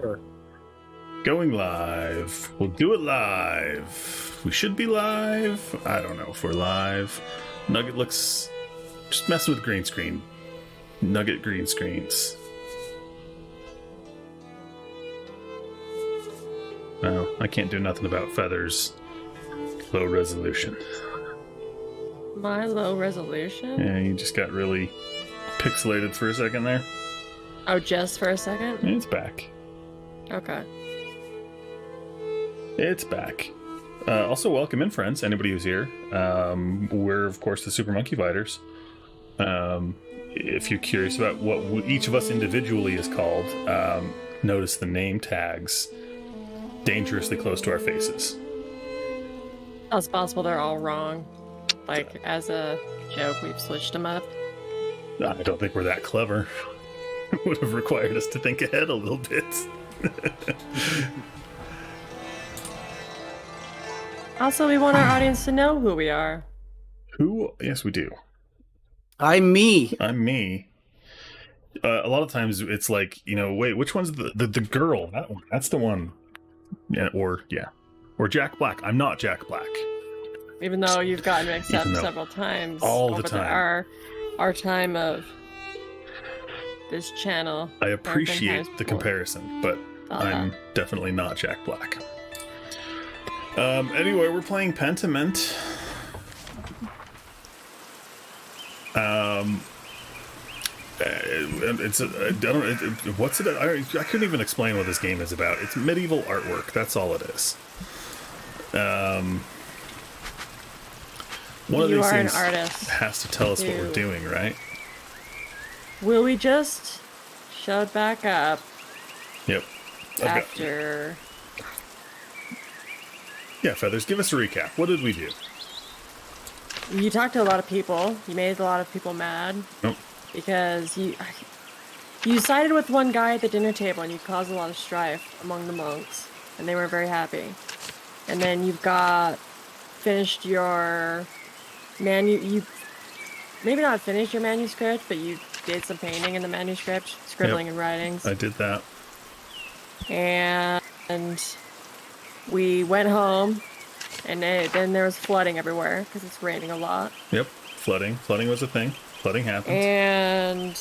Sure. Going live. We'll do it live. We should be live. I don't know if we're live. Nugget looks... Just messing with green screen. Nugget green screens. Well, I can't do nothing about Feather's low resolution. My low resolution? Yeah, you just got really pixelated for a second there. Oh, just for a second? It's back. Okay. It's back. Also, welcome in, friends. Anybody who's here. We're, of course, the Super Monkey Fighters. If you're curious about what each of us individually is called, notice the name tags dangerously close to our faces. It's possible they're all wrong. Like, as a joke, we've switched them up. I don't think we're that clever. It would have required us to think ahead a little bit. Also, we want our audience to know who we are. Who? Yes, we do. I'm me. I'm me. A lot of times it's like, wait, which one's the girl? That one. That's the one. Yeah, or Jack Black. I'm not Jack Black. Even though you've gotten mixed up several times. All the time. Our time of this channel. I appreciate the comparison, but I'm definitely not Jack Black. Anyway, we're playing Pentiment. What's it? I couldn't even explain what this game is about. It's medieval artwork. That's all it is. One of these things has to tell us what we're doing, right? Will we just shut back up? Yep. After. Yeah, Feathers, give us a recap. What did we do? You talked to a lot of people. You made a lot of people mad. Nope. Because you sided with one guy at the dinner table and you caused a lot of strife among the monks. And they weren't very happy. And then you've finished your you maybe not finished your manuscript, but you did some painting in the manuscript, scribbling and writings. I did that. And we went home, and then there was flooding everywhere because it's raining a lot. Yep, flooding was a thing. Flooding happened. And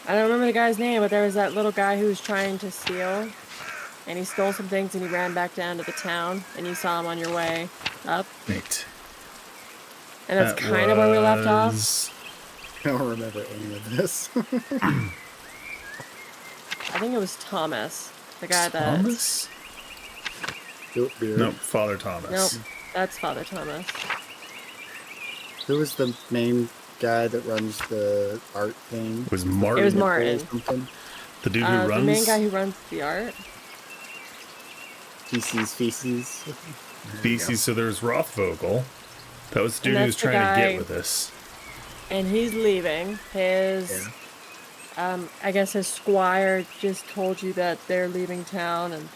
I don't remember the guy's name, but there was that little guy who was trying to steal, and he stole some things and he ran back down to the town, and you saw him on your way up. Neat. And that's kind of where we left off. I don't remember any of this. I think it was Thomas, the guy Thomas? Nope, Father Thomas. Nope, that's Father Thomas. Who was the main guy that runs the art thing? It was Martin. It was Martin. The dude who runs? The main guy who runs the art. Feces. Feces, so there's Rothvogel. That was the dude who was trying to get with us. And he's leaving. His, I guess his squire just told you that they're leaving town, and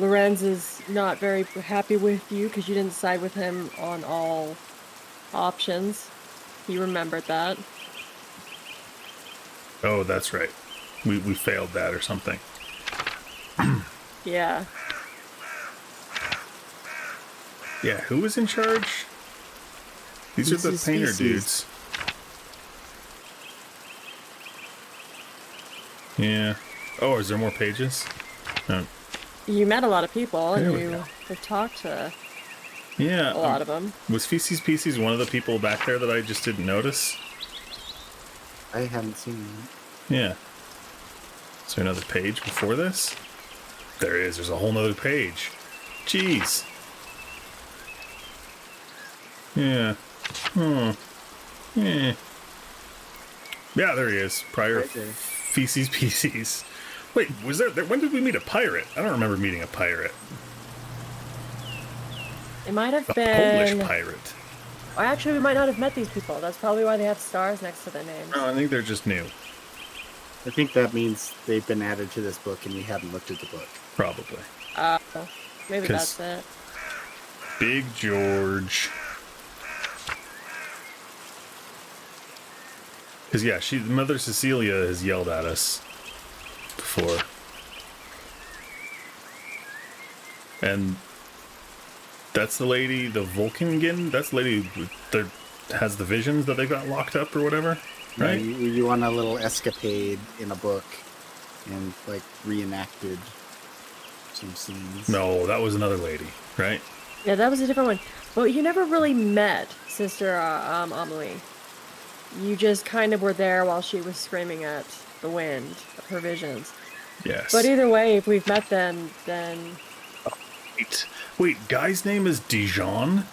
Lorenz is not very happy with you because you didn't side with him on all options. He remembered that. Oh, that's right. We failed that or something. Yeah. Yeah, who was in charge? These are the painter dudes. Yeah. Oh, is there more pages? No. You met a lot of people, There and you have talked to a lot of them. Was Feces Pieces one of the people back there that I just didn't notice? I haven't seen that. Yeah. Is there another page before this? There is. There's a whole nother page. Jeez. Yeah. Yeah. Yeah, there he is. Prior Right there. Feces Pieces. Wait, was there? When did we meet a pirate? I don't remember meeting a pirate. It might have A been Polish pirate. Or actually, we might not have met these people. That's probably why they have stars next to their names. No, I think they're just new. I think that means they've been added to this book and you haven't looked at the book. Probably. Maybe that's it. Big George. Because, yeah, Mother Cecilia has yelled at us before. And that's the lady, the Volkingen. That's the lady that has the visions that they got locked up or whatever, right? Yeah, you want a little escapade in a book and like reenacted some scenes. No, that was another lady, right? Yeah, that was a different one. But you never really met Sister Amelie. You just kind of were there while she was screaming at the wind of her visions. Yes. But either way, if we've met them, then... Wait, guy's name is Dijon?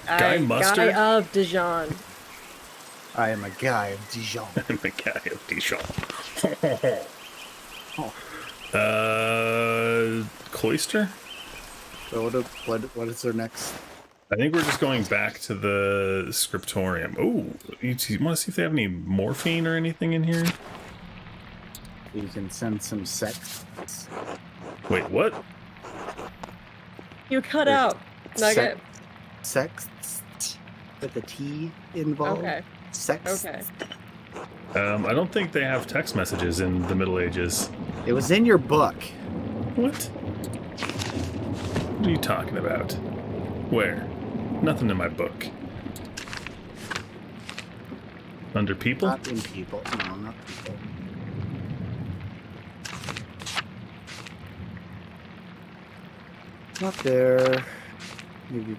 Guy Mustard? Guy of Dijon. I am a guy of Dijon. I'm a guy of Dijon. Cloister? So what is their next? I think we're just going back to the scriptorium. Oh, you want to see if they have any morphine or anything in here? You can send some sex. Wait, what? You cut out, Nugget. Sex with the T involved. Okay. Sex. Okay. I don't think they have text messages in the Middle Ages. It was in your book. What? What are you talking about? Where? Nothing in my book. Under people? Not in people. No, not people. Not there. Maybe.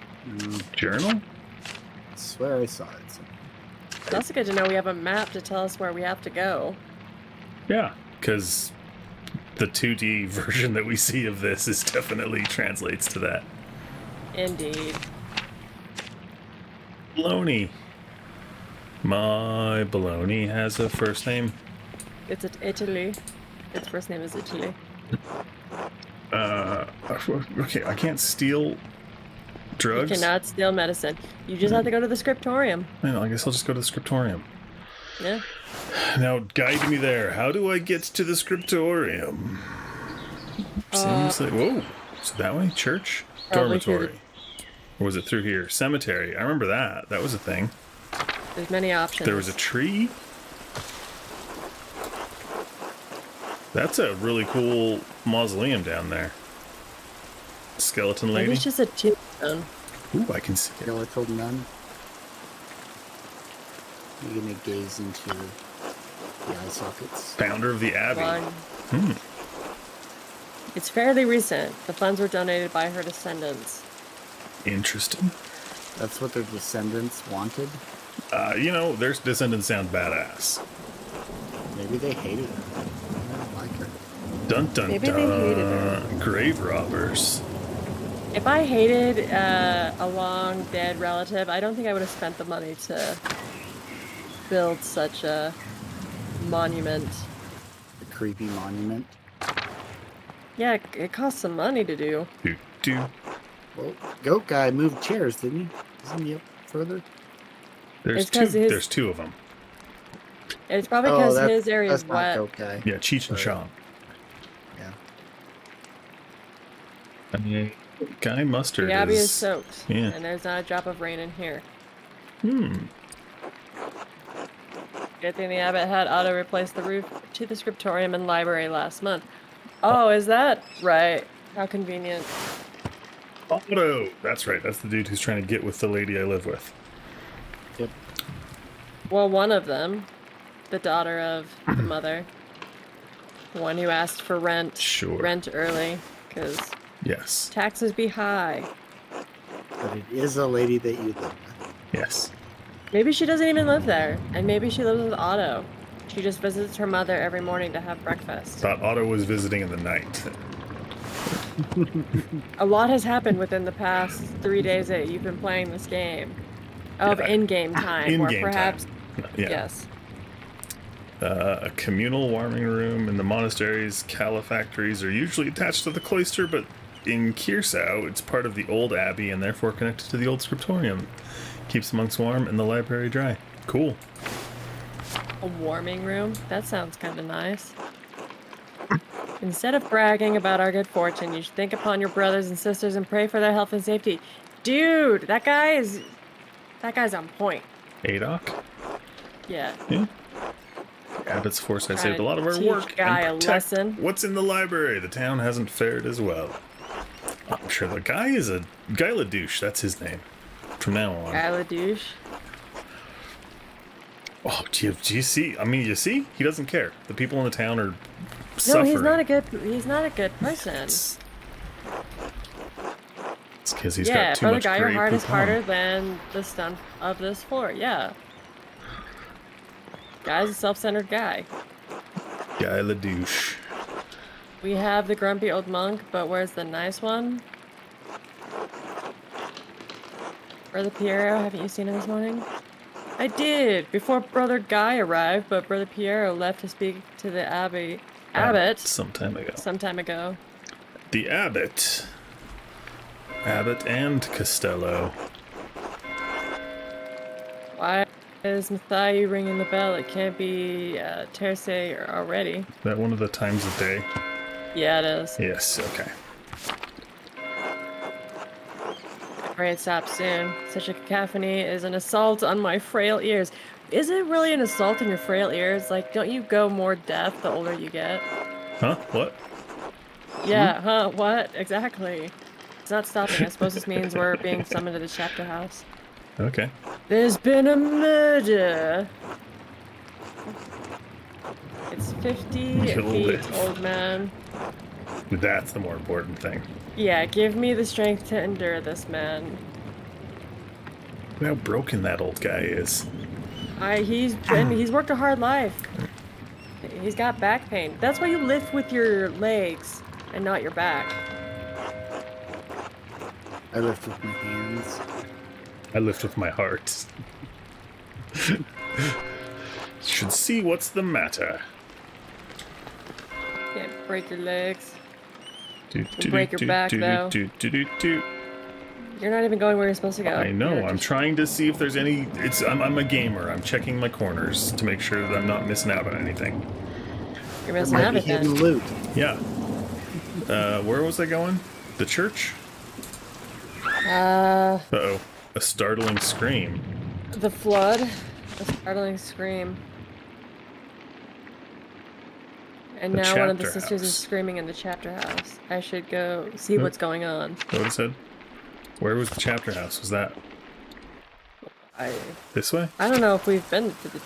Journal? I swear I saw it. That's good to know we have a map to tell us where we have to go. Yeah, because the 2D version that we see of this is definitely translates to that. Indeed. Baloney. My baloney has a first name. It's at Italy. Its first name is Italy. Okay, I can't steal drugs. You cannot steal medicine. You just have to go to the scriptorium. I guess I'll just go to the scriptorium. Yeah. Now, guide me there. How do I get to the scriptorium? Seems like... Whoa. Is it that way? Church? Dormitory. Or was it through here? Cemetery. I remember that. That was a thing. There's many options. There was a tree. That's a really cool mausoleum down there. Skeleton lady. Maybe it's just a tombstone. Ooh, I can see it. Skeletal nun. You're gonna gaze into the eye sockets. Founder of the Abbey. It's fairly recent. The funds were donated by her descendants. Interesting. That's what their descendants wanted. Their descendants sound badass. Maybe they hated her. I don't like her. Dun dun Maybe dun. they hated her. Grave robbers. If I hated a long dead relative, I don't think I would have spent the money to build such a monument. A creepy monument. Yeah, it costs some money to do. Do. Well, goat guy moved chairs, didn't he? Isn't he up further? There's It's 'cause two. his- There's two of them. It's probably because his area that's is not wet. goat guy. Yeah, Cheech and Sorry. Chong. Yeah. I mean, Guy Mustard The abbey is is... soaked, Yeah. and there's not a drop of rain in here. Good thing the abbot had Otto replace the roof to the scriptorium and library last month. Oh, is that right? How convenient. Otto! That's right. That's the dude who's trying to get with the lady I live with. Yep. Well, one of them, the daughter of the mother, the one who asked for rent early, because Yes. taxes be high. But it is a lady that you live with. Yes. Maybe she doesn't even live there, and maybe she lives with Otto. She just visits her mother every morning to have breakfast. Thought Otto was visiting in the night. A lot has happened within the past 3 days that you've been playing this game. Of Yeah. in-game time, In-game or perhaps... time. Yeah. Yes. A communal warming room in the monastery's calefactories are usually attached to the cloister, but in Kiersau, it's part of the old abbey and therefore connected to the old scriptorium. Keeps the monks warm and the library dry. Cool. A warming room? That sounds kind of nice. Instead of bragging about our good fortune, you should think upon your brothers and sisters and pray for their health and safety. Dude, that guy's on point. Adoc? Yeah. Yeah. Abbott's foresight Trying saved a lot of our to teach work. Guy and a protect lesson. What's in the library? The town hasn't fared as well. I'm sure the guy is a Guy Ladouche. That's his name from now on. Guy Ladouche. Oh, do you see? I mean, you see? He doesn't care. The people in the town are suffering. No, he's not a good person. It's because he's Yeah, got too brother much Guy, your Grey heart is Poupon. harder than the stone of this floor. Yeah. Guy's a self-centered guy. Guy Ladouche. We have the grumpy old monk, but where's the nice one? Brother Piero, haven't you seen him this morning? I did, before Brother Guy arrived, but Brother Piero left to speak to the abbot Some time ago. The abbot. Abbot and Costello. Why is Matthew ringing the bell? It can't be Terce already. Is that one of the times of day? Yeah, it is. Yes, okay. Pray it stops soon. Such a cacophony is an assault on my frail ears. Is it really an assault on your frail ears? Like, don't you go more deaf the older you get? Huh? What? Yeah, huh? What? Exactly. It's not stopping. I suppose this means we're being summoned to the chapter house. Okay. There's been a murder. It's 50 You'll feet, live. old man. That's the more important thing. Yeah, give me the strength to endure this, man. Look how broken that old guy is. He's worked a hard life. He's got back pain. That's why you lift with your legs and not your back. I lift with my hands. I lift with my heart. Should see what's the matter. Can't break your legs. Do, break your back, though. do. You're not even going where you're supposed to go. I know. You're I'm just- trying to see if there's any. I'm a gamer. I'm checking my corners to make sure that I'm not missing out on anything. You're There missing might be everything. hidden loot. Yeah. Where was I going? The church? Uh-oh. A startling scream. The flood. A startling scream. And The now one of the chapter sisters is house. screaming in the chapter house. I should go see what's going on. What it said? Where was the chapter house? Was that this way? I don't know if we've been to the...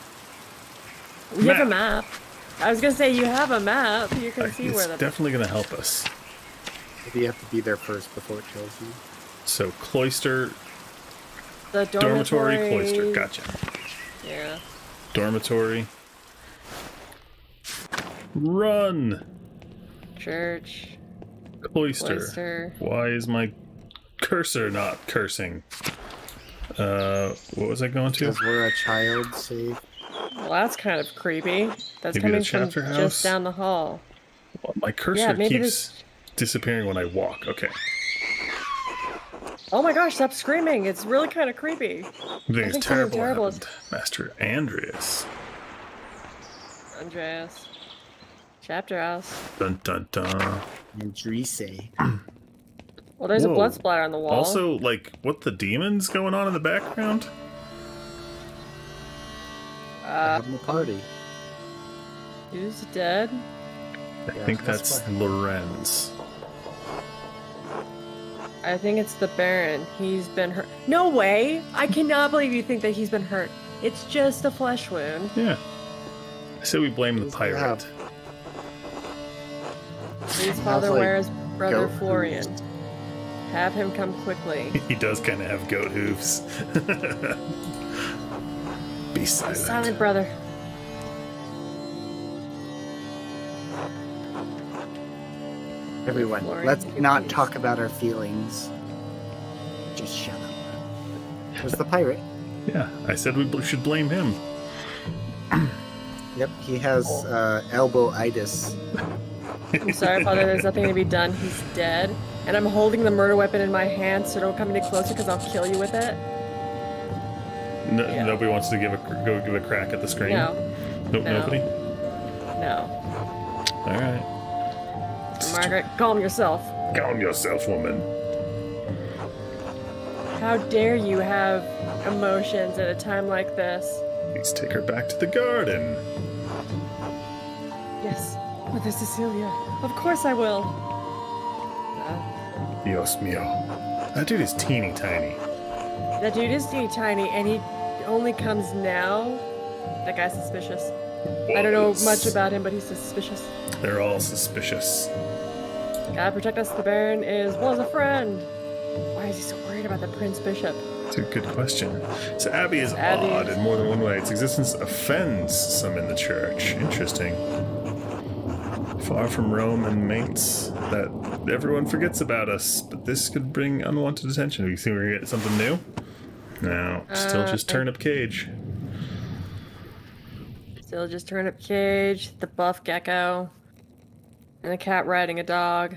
You have a map. I was gonna say, you have a map. You can see It's where the... definitely going to help us. Maybe you have to be there first before it kills you. So, cloister, The dormitory, cloister. Gotcha. Yeah. Dormitory. Run! Church. Cloister. Cloister. Why is my cursor not cursing? What was I going to? Because we're a child safe. Well, that's kind of creepy. That's Maybe coming the from chapter house? just down the hall. Well, my cursor Yeah, maybe keeps disappearing when I walk. Okay. Oh my gosh, stop screaming. It's really kind of creepy. I think think it's something terrible. terrible Happened. Master Andreas. Andreas. Chapter house. Dun dun dun. Andreas. Well, there's a Whoa. blood splatter on the wall. Also, like, what the demons going on in the background? Having a party. Who's dead? I Yeah, think that's that's what- Lorenz. I think it's the Baron. He's been hurt. No way! I cannot believe you think that he's been hurt. It's just a flesh wound. Yeah. I say we blame the Who's pirate. that? Please, Father, like where is Brother goat Florian? hooves. Have him come quickly. He does kind of have goat hooves. Be silent. Silent brother. Everyone, Florian, let's you not please. talk about our feelings. Just shut up. Where's the pirate? Yeah, I said we should blame him. Yep, he has elbow-itis. I'm sorry, Father, there's nothing to be done. He's dead. And I'm holding the murder weapon in my hand, so don't come any closer because I'll kill you with it. Yeah. Nobody wants to go give a crack at the screen? No. Nope, No. nobody? No. Alright. Margaret, calm yourself. Calm yourself, woman. How dare you have emotions at a time like this? Please take her back to the garden. Yes, Mother Cecilia. Of course I will. Dios mío. That dude is teeny tiny. That dude is teeny tiny, and he only comes now. That guy's suspicious. I don't know much about him, but he's suspicious. They're all suspicious. Gotta protect us. The Baron was a friend. Why is he so worried about the Prince Bishop? It's a good question. So Abbey is odd in more than one way. Its existence offends some in the church. Interesting. Far from Rome and Mainz, that everyone forgets about us, but this could bring unwanted attention. You think we're gonna get something new? No, still just Turnip Cage. Still just Turnip Cage, the buff gecko, and a cat riding a dog.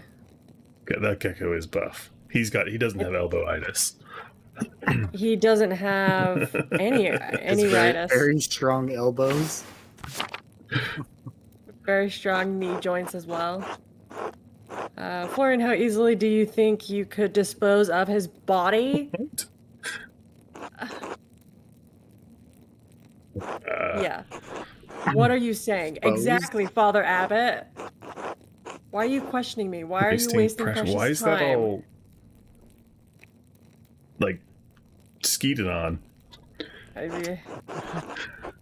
That gecko is buff. He doesn't have elbowitis. He doesn't have any itis. Very strong elbows. Very strong knee joints as well. Florian, how easily do you think you could dispose of his body? Yeah. What are you saying? Exactly, Father Abbot. Why are you questioning me? Why are you wasting precious time? Why is that all, like, skeeted on? Do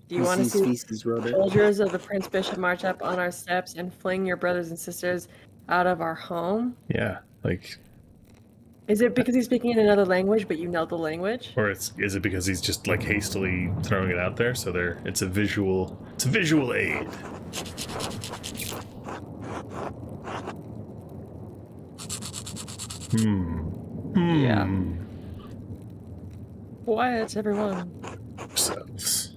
you want to see soldiers of the Prince Bishop march up on our steps and fling your brothers and sisters out of our home? Yeah, like... Is it because he's speaking in another language, but you know the language? Or is it because he's just, like, hastily throwing it out there, so it's a visual aid. Yeah. Quiet, everyone. Ourselves.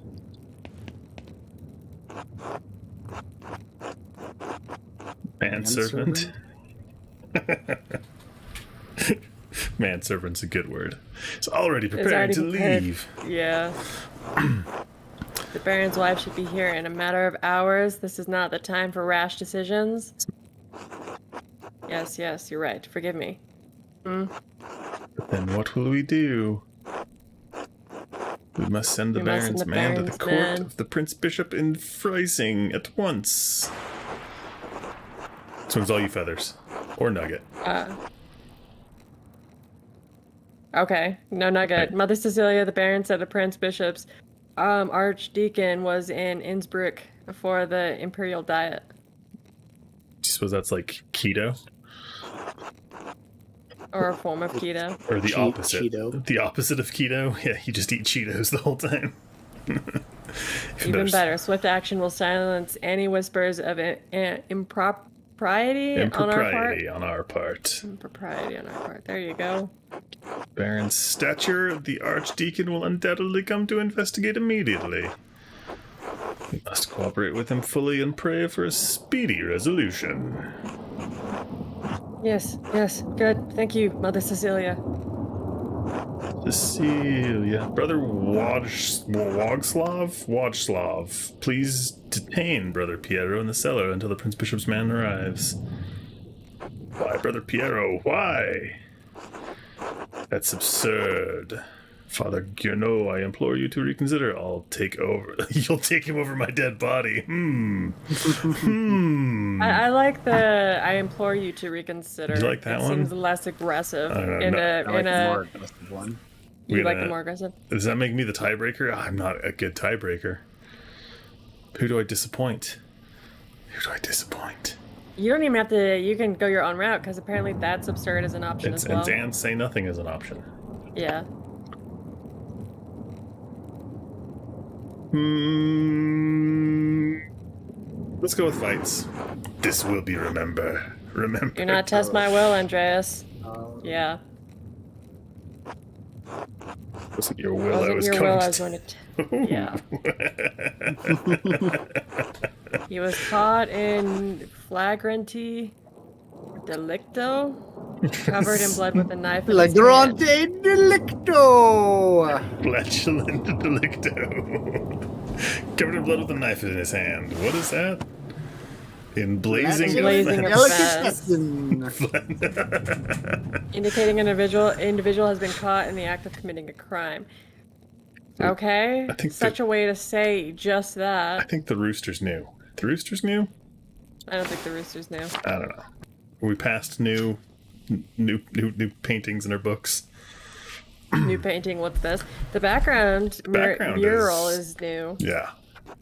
Manservant. Manservant's a good word. It's already preparing to leave. Yeah. The Baron's wife should be here in a matter of hours. This is not the time for rash decisions. Yes, you're right. Forgive me. But then what will we do? We must send the Baron's man to the court of the Prince Bishop in Freising at once. Swings all you feathers. Or Nugget. Okay. No Nugget. Right. Mother Cecilia, the Baron said the Prince Bishop's archdeacon was in Innsbruck for the imperial diet. I suppose that's like keto? Or a form of keto. Or the opposite. Cheeto. The opposite of keto? Yeah, you just eat Cheetos the whole time. Even better. Swift action will silence any whispers of impropriety on our part. Impropriety on our part. There you go. Baron's stature, the Archdeacon will undoubtedly come to investigate immediately. We must cooperate with him fully and pray for a speedy resolution. Yes, good. Thank you, Mother Cecilia. Brother Wodslav, please detain Brother Piero in the cellar until the Prince Bishop's man arrives. Why, Brother Piero, why? That's absurd. Father Gurno, I implore you to reconsider. I'll take over. You'll take him over my dead body. I like the I implore you to reconsider. You like that one? Seems less aggressive. I like the more aggressive one. You like the more aggressive? Does that make me the tiebreaker? I'm not a good tiebreaker. Who do I disappoint? You don't even have to. You can go your own route because apparently that's absurd as an option as well. And Dan say nothing as an option. Yeah. Let's go with fights. This will be remembered. Do not test my will, Andreas. Yeah. Wasn't your will I was going to... Yeah. He was caught in flagranti delicto, covered in blood with a knife. Flagrante delicto! Flatulent delicto. Covered in blood with a knife in his hand. What is that? In blazing offense. Indicating an individual has been caught in the act of committing a crime. Okay. I think such a way to say just that. I think the roosters knew. The roosters knew? I don't think the roosters knew. I don't know. Are we past new new paintings in her books. New painting. What's this? The background, mural is new. Yeah.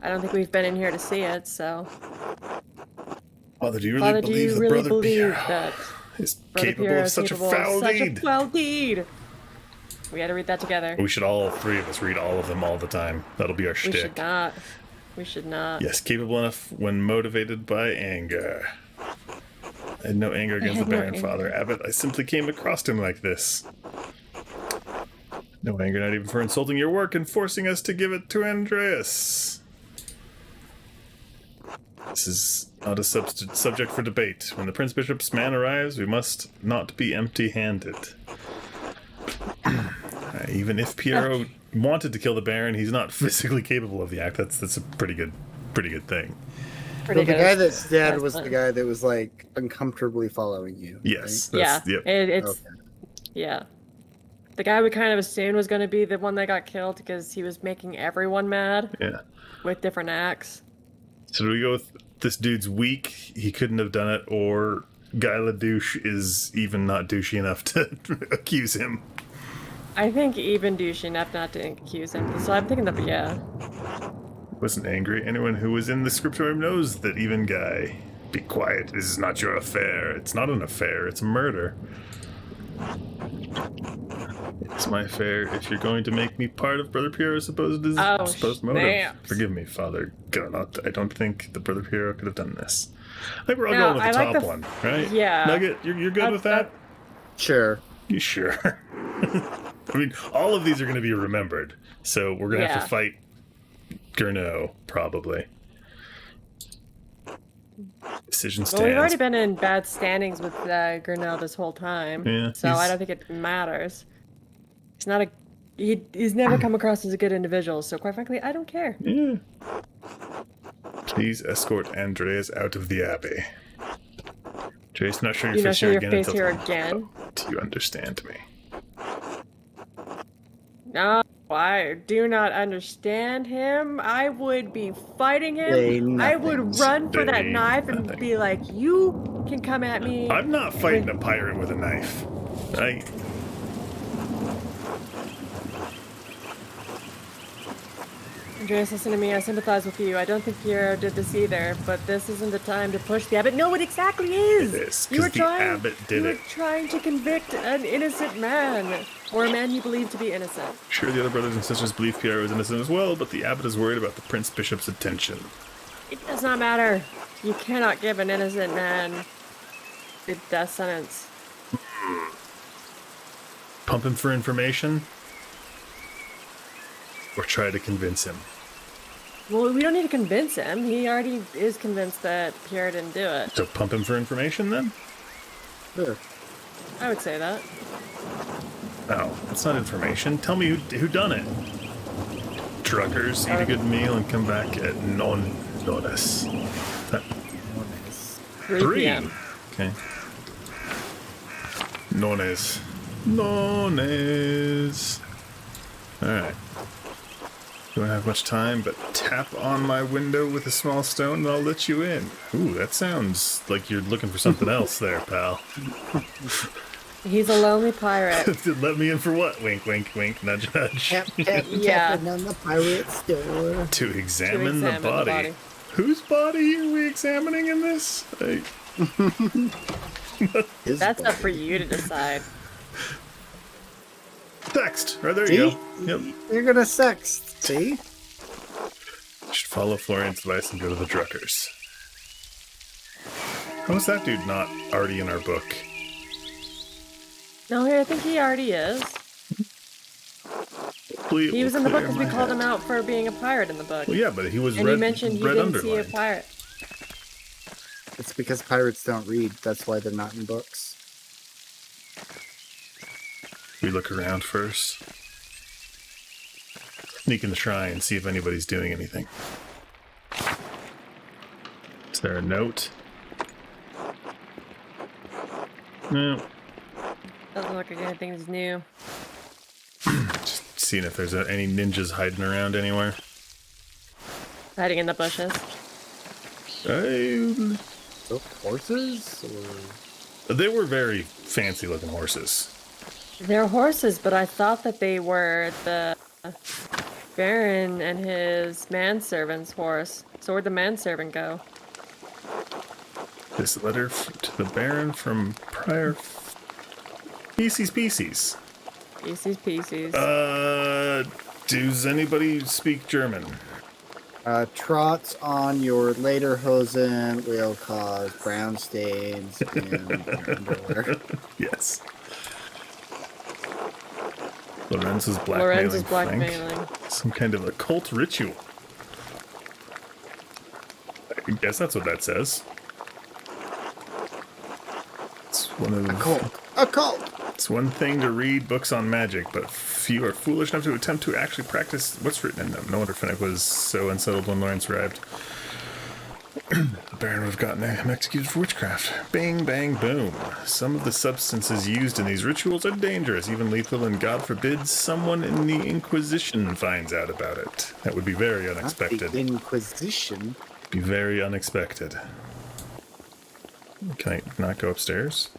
I don't think we've been in here to see it, so. Father, do you really believe that Brother Piero is capable of such a foul deed? We had to read that together. We should all three of us read all of them all the time. That'll be our shtick. We should not. Yes, capable enough when motivated by anger. I had no anger against the Baron, Father Abbot. I simply came across him like this. No anger, not even for insulting your work and forcing us to give it to Andreas. This is not a subject for debate. When the Prince Bishop's man arrives, we must not be empty-handed. Even if Piero wanted to kill the Baron, he's not physically capable of the act. That's a pretty good thing. The guy that's dead was the guy that was like uncomfortably following you. Yes. Right? Yep. Yeah. The guy we kind of assumed was going to be the one that got killed because he was making everyone mad. Yeah. With different acts. So do we go with this dude's weak, he couldn't have done it, or Guy LaDouche is even not douchey enough to accuse him? I think even douchey enough not to accuse him. So I'm thinking that, yeah. Wasn't angry. Anyone who was in the scriptorium knows that even Guy. Be quiet. This is not your affair. It's not an affair. It's murder. It's my affair if you're going to make me part of Brother Piero's supposed motive. Snaps. Forgive me, Father Gunot. I don't think that Brother Piero could have done this. I think we're all going with the top one, right? Yeah. Nugget, you're good with that? Sure. You sure? I mean, all of these are going to be remembered, so we're going to have to fight Gurnot, probably. Decision stands. Well, we've already been in bad standings with Gurnot this whole time, so I don't think it matters. He's not he's never come across as a good individual, so quite frankly, I don't care. Yeah. Please escort Andreas out of the abbey. Jace, not sure your face here again. Do you understand me? No, I do not understand him. I would be fighting him. I would run for that knife and be like, you can come at me. I'm not fighting a pirate with a knife. Andreas, listen to me. I sympathize with you. I don't think Piero did this either, but this isn't the time to push the abbot. No, it exactly is. It is, because the abbot did it. You were trying to convict an innocent man, or a man you believe to be innocent. Sure, the other brothers and sisters believe Piero is innocent as well, but the abbot is worried about the Prince Bishop's attention. It does not matter. You cannot give an innocent man a death sentence. Pump him for information? Or try to convince him? Well, we don't need to convince him. He already is convinced that Pierre didn't do it. So pump him for information, then? Sure. I would say that. No, that's not information. Tell me who done it. Truckers, eat a good meal, and come back at nones. 3 p.m. Okay. Nones. Alright. Don't have much time, but tap on my window with a small stone and I'll let you in. Ooh, that sounds like you're looking for something else there, pal. He's a lonely pirate. Let me in for what? Wink, wink, wink, nudge, nudge. Tapping on the pirate's door. To examine the body. Whose body are we examining in this? That's up for you to decide. Text. Right there you go. Yep. You're gonna sext. See? Should follow Florian's advice and go to the Druckers. How is that dude not already in our book? No, I think he already is. He was in the book because we called him out for being a pirate in the book. Well, yeah, but he was and red, he mentioned he red didn't underlined. see a pirate. It's because pirates don't read. That's why they're not in books. We look around first. Sneak in the shrine, see if anybody's doing anything. Is there a note? No. Doesn't look like anything's new. Just seeing if there's any ninjas hiding around anywhere. Hiding in the bushes. So horses? Or... They were very fancy-looking horses. They're horses, but I thought that they were the Baron and his manservant's horse. So where'd the manservant go? This letter to the Baron from prior species. Pieces. Does anybody speak German? Trots on your lederhosen will cause brown stains in your underwear. Yes. Lorenz's blackmailing. Some kind of occult ritual. I guess that's what that says. It's one of Occult! It's one thing to read books on magic, but few are foolish enough to attempt to actually practice what's written in them. No wonder Finnick was so unsettled when Lawrence arrived. The Baron would have gotten him executed for witchcraft. Bang, bang, boom. Some of the substances used in these rituals are dangerous, even lethal, and God forbid someone in the Inquisition finds out about it. That would be very unexpected. Not the Inquisition? Be very unexpected. Can I not go upstairs?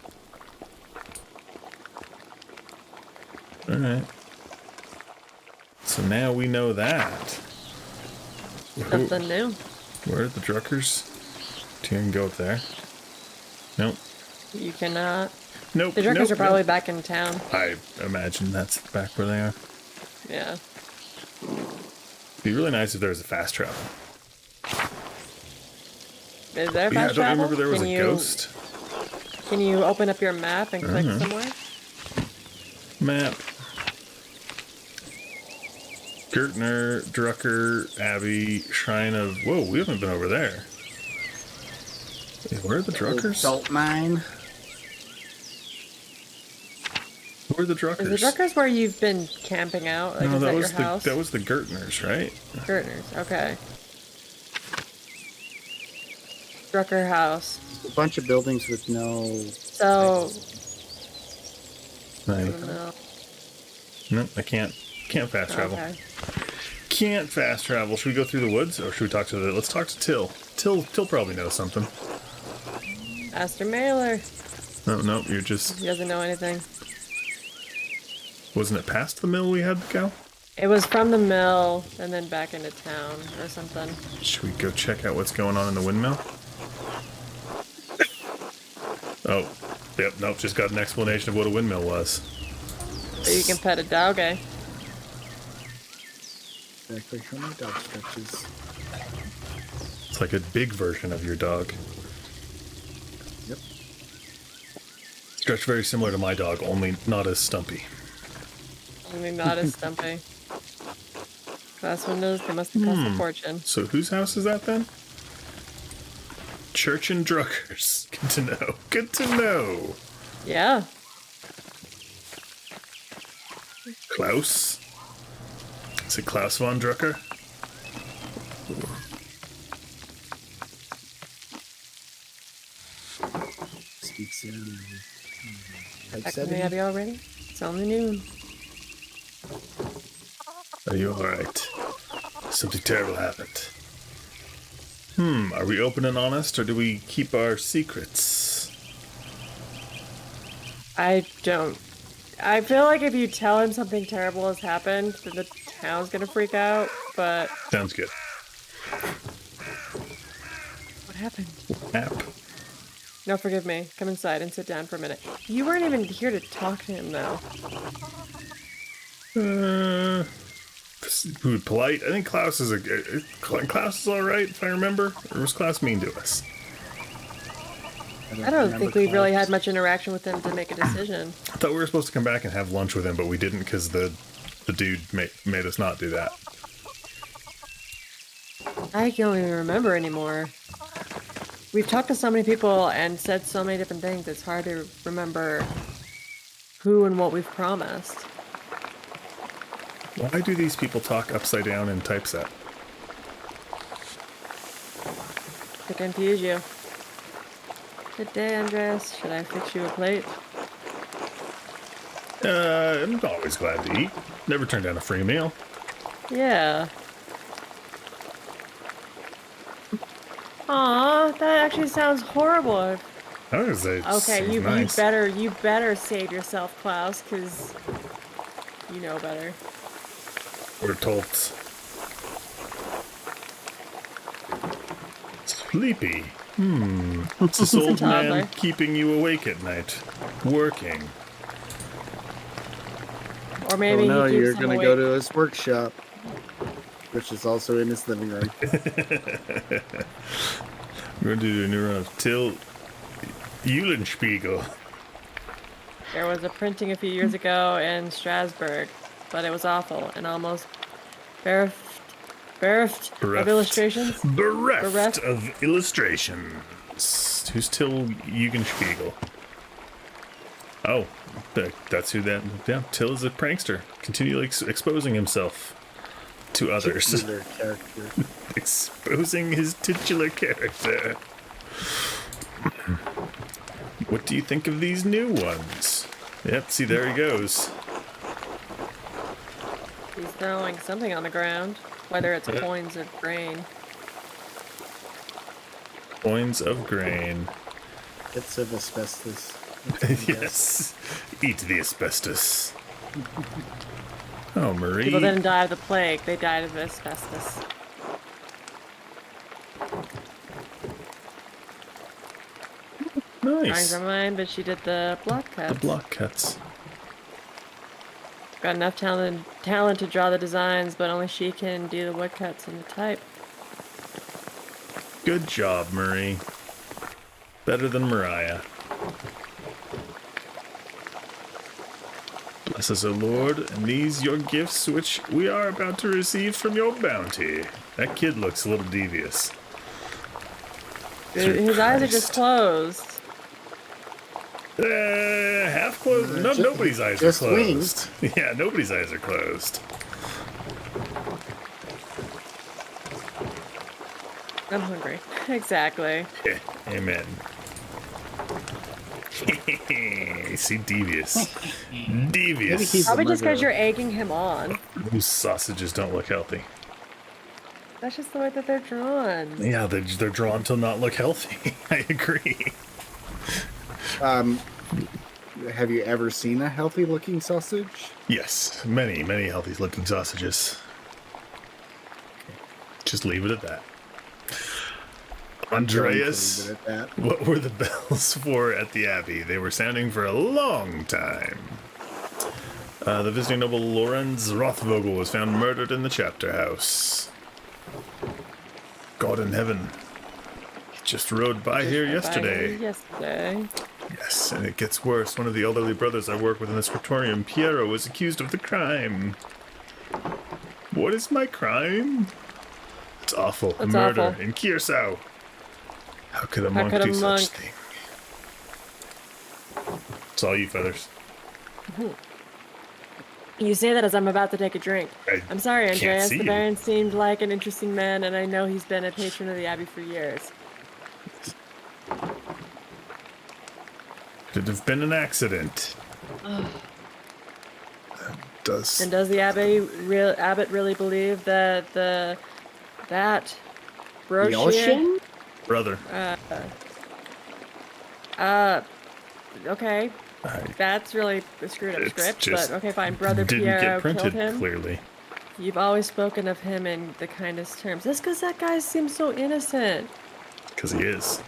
Alright. So now we know that. Something new. Where are the Druckers? You can go up there. Nope. You cannot. Nope. The Druckers are probably back in town. I imagine that's back where they are. Yeah. It'd be really nice if there was a fast travel. Is there a fast travel? I don't remember there was a ghost. Can you open up your map and click somewhere? Map. Gertner, Drucker, Abbey, Shrine of... Whoa, we haven't been over there. Hey, where are the Druckers? Salt mine. Who are the Druckers? Is the Druckers where you've been camping out? Like, No, is that that was your house? that was the Gertners, right? Gertners, okay. Drucker house. A bunch of buildings with no... So... I Right. don't know. No, I can't fast travel. Okay. Can't fast travel. Should we go through the woods, or should we talk to the... Let's talk to Till. Till probably knows something. Master Maler. No, you're just... He doesn't know anything. Wasn't it past the mill we had to go? It was from the mill and then back into town or something. Should we go check out what's going on in the windmill? Oh, yep, nope, just got an explanation of what a windmill was. So you can pet a dog, eh? Exactly how my dog stretches. It's like a big version of your dog. Yep. Stretch very similar to my dog, only not as stumpy. Only not as stumpy. Glass windows, they must have cost a fortune. So whose house is that then? Church and Druckers. Good to know. Good to know. Yeah. Klaus? Is it Klaus von Drucker? Speaks in... Can we have you already? It's only noon. Are you alright? Something terrible happened. Are we open and honest, or do we keep our secrets? I don't. I feel like if you tell him something terrible has happened, then the town's gonna freak out, but... Sounds good. What happened? App. No, forgive me. Come inside and sit down for a minute. You weren't even here to talk to him, though. Who polite? I think Klaus is Klaus is all right, if I remember. Or was Klaus mean to us? I don't think we really had much interaction with him to make a decision. I thought we were supposed to come back and have lunch with him, but we didn't because the dude made us not do that. I don't even remember anymore. We've talked to so many people and said so many different things, it's hard to remember who and what we've promised. Why do these people talk upside down in typeset? To confuse you. Good day, Andreas. Should I fix you a plate? I'm always glad to eat. Never turn down a free meal. Yeah. Aw, that actually sounds horrible. I was say, Okay, seems you nice. better save yourself, Klaus, because you know better. We're told. Sleepy. It's this old toddler. man keeping you awake at night, working. Or maybe Oh no, he keeps you're them gonna awake. go to his workshop, which is also in his living room. We're going to do a new run of Till Eulenspiegel. There was a printing a few years ago in Strasbourg, but it was awful and almost bereft of illustrations. Bereft of illustrations. Who's Till Eulenspiegel? Oh, that's who that. Yeah, Till is a prankster, continually exposing himself to others. Titular character. Exposing his titular character. What do you think of these new ones? Yep, see, there he goes. He's throwing something on the ground, whether it's coins of grain. Coins of grain. It's of asbestos. Yes. Eat the asbestos. Oh, Marie. People didn't die of the plague, they died of asbestos. Nice. Drawings are mine, but she did the block cuts. The block cuts. Got enough talent to draw the designs, but only she can do the woodcuts and the type. Good job, Marie. Better than Mariah. Bless us, O Lord, and these your gifts which we are about to receive from your bounty. That kid looks a little devious. His eyes are just closed. Half closed. No, nobody's eyes are just closed. Yeah, nobody's eyes are closed. I'm hungry. Exactly. Yeah, amen. See, devious. Devious. Probably just because you're egging him on. Those sausages don't look healthy. That's just the way that they're drawn. Yeah, they're drawn to not look healthy. I agree. Have you ever seen a healthy-looking sausage? Yes, many healthy-looking sausages. Just leave it at that. Andreas, Leave it at that. what were the bells for at the Abbey? They were sounding for a long time. The visiting noble Lorenz Rothvogel was found murdered in the chapter house. God in heaven. He just rode by here yesterday. Yesterday. Yes, and it gets worse. One of the elderly brothers I work with in the scriptorium, Piero, was accused of the crime. What is my crime? It's awful. It's Murder awful. in Curacao. How could a How monk could a do monk? such thing? It's all you feathers. You say that as I'm about to take a drink. I'm sorry, can't Andreas. see The you. Baron seemed like an interesting man, and I know he's been a patron of the Abbey for years. Could have been an accident. Does And does the abbot really believe that that brochure? ocean? brother? Okay, that's really a screwed up It's script. just But okay, fine. Brother didn't Piero get printed killed him. clearly. You've always spoken of him in the kindest terms. That's because that guy seems so innocent. Because he is.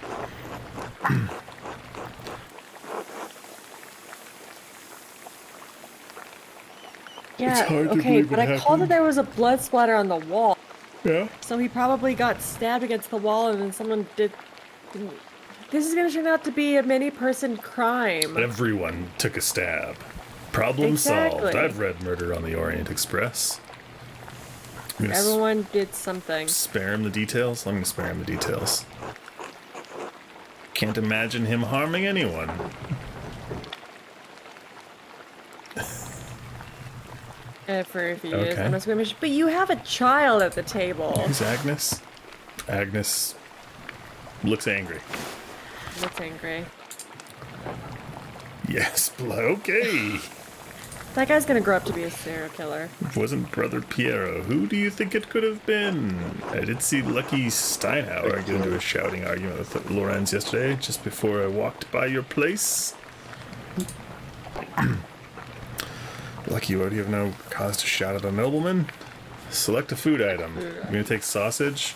Yeah, hard to okay, believe but it I called that happened. there was a blood splatter on the wall. Yeah. So he probably got stabbed against the wall and then someone did... This is going to turn out to be a many-person crime. Everyone took a stab. Problem solved. Exactly. I've read Murder on the Orient Express. I'm gonna Everyone did something. spare him the details? I'm gonna spare him the details. Can't imagine him harming anyone. For he is. Okay. I'm not going to... But you have a child at the table. Who's Agnes? Agnes looks angry. Looks angry. Yes, okay. That guy's gonna grow up to be a serial killer. It wasn't Brother Piero. Who do you think it could have been? I did see Lucky Steinhauer get into a shouting argument with Lorenz yesterday, just before I walked by your place. Lucky, what do you have no cause to shout at a nobleman? Select a food item. I'm gonna take sausage.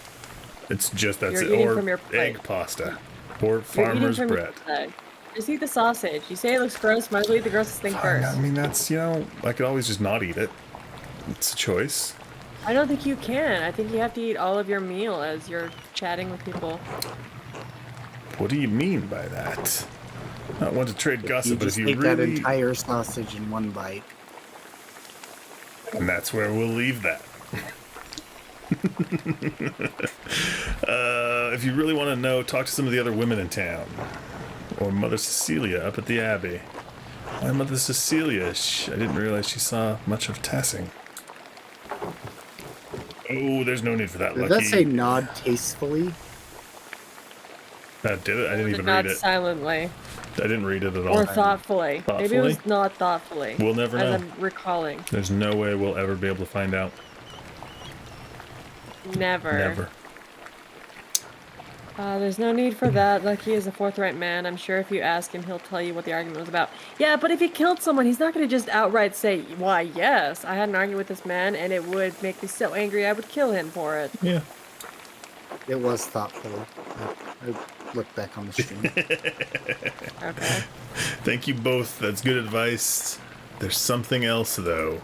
It's just that's it. Or egg pasta. Or farmer's bread. Just eat the sausage. You say it looks gross, might as well eat the grossest thing first. I mean, that's, I could always just not eat it. It's a choice. I don't think you can. I think you have to eat all of your meal as you're chatting with people. What do you mean by that? Not one to trade gossip, but if you eat really... that entire sausage in one bite. And that's where we'll leave that. If you really want to know, talk to some of the other women in town. Or Mother Cecilia up at the Abbey. Why Mother Cecilia? I didn't realize she saw much of Tassing. Oh, there's no need for that, Lucky. Does that say nod tastefully? That did it? I didn't even read it. Not silently. I didn't read it at all. Or thoughtfully. Maybe it was not thoughtfully. We'll never know. As I'm recalling. There's no way we'll ever be able to find out. Never. There's no need for that. Lucky is a forthright man. I'm sure if you ask him, he'll tell you what the argument was about. Yeah, but if he killed someone, he's not going to just outright say, why, yes, I had an argument with this man, and it would make me so angry I would kill him for it. Yeah. It was thoughtful. I look back on the stream. Okay. Thank you both. That's good advice. There's something else, though.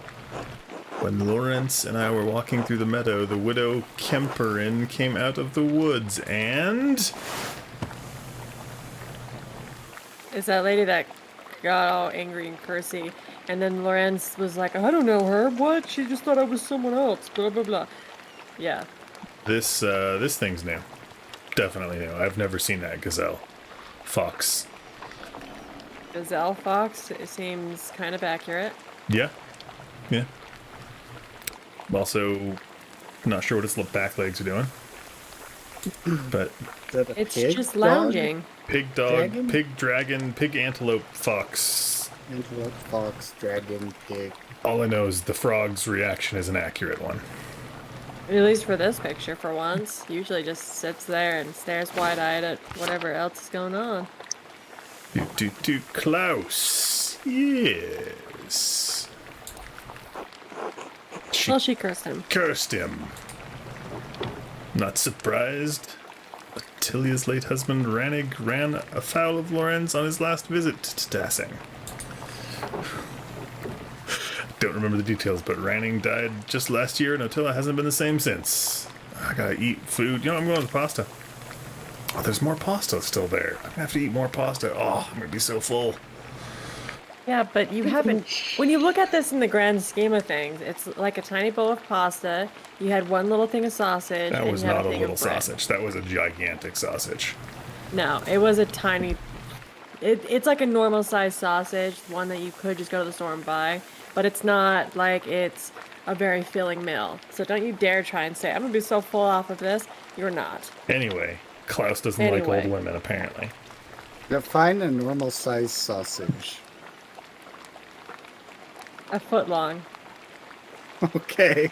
When Lawrence and I were walking through the meadow, the widow Kemperin came out of the woods, and... It's that lady that got all angry and cursy, and then Lawrence was like, I don't know her, what? She just thought I was someone else, blah, blah, blah. Yeah. This thing's new. Definitely new. I've never seen that gazelle. Fox. Gazelle fox, it seems kind of accurate. Yeah. Yeah. Also, not sure what its little back legs are doing. But it's just lounging. Dog? Pig dog, Dragon? pig dragon, pig antelope, fox. Antelope, fox, dragon, pig. All I know is the frog's reaction is an accurate one. At least for this picture, for once. Usually just sits there and stares wide-eyed at whatever else is going on. Klaus. Yes. Well, she cursed him. Cursed him. Not surprised. Attilia's late husband, Ranig, ran afoul of Lorenz on his last visit to Tassing. Don't remember the details, but Ranning died just last year, and Attila hasn't been the same since. I gotta eat food. I'm going with pasta. Oh, there's more pasta still there. I'm gonna have to eat more pasta. Oh, I'm gonna be so full. Yeah, but you haven't... When you look at this in the grand scheme of things, it's like a tiny bowl of pasta. You had one little thing of sausage. That was and you had not a thing little of bread. sausage. That was a gigantic sausage. No, it was a tiny... It's like a normal-sized sausage, one that you could just go to the store and buy. But it's not like it's a very filling meal. So don't you dare try and say, I'm going to be so full off of this. You're not. Anyway, Klaus doesn't like old women, apparently. Define a normal-sized sausage. A foot long. Okay.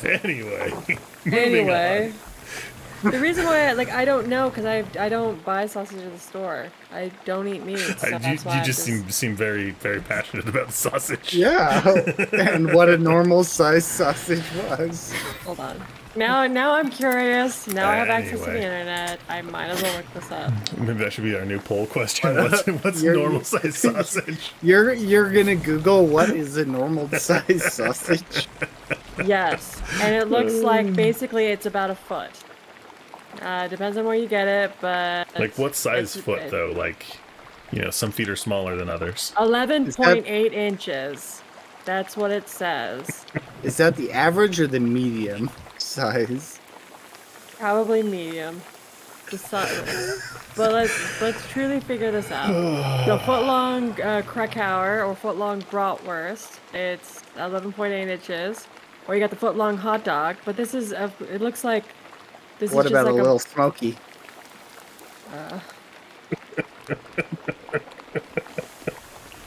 Anyway. The reason why, I don't know, because I don't buy sausage at the store. I don't eat meat, so that's why you just seem very, very passionate about the sausage. Yeah, and what a normal-sized sausage was. Hold on. Now I'm curious. Now I have access to the Anyway. internet. I might as well look this up. Maybe that should be our new poll question. What's normal-sized sausage? You're gonna Google what is a normal-sized sausage? Yes, and it looks like basically it's about a foot. Depends on where you get it, but... What size foot, though? Some feet are smaller than others. 11.8 inches. That's what it says. Is that the average or the medium size? Probably medium. But let's truly figure this out. The foot-long Krakauer or foot-long bratwurst, it's 11.8 inches. Or you got the foot-long hot dog, but this is it looks like this What is about just a like little smoky?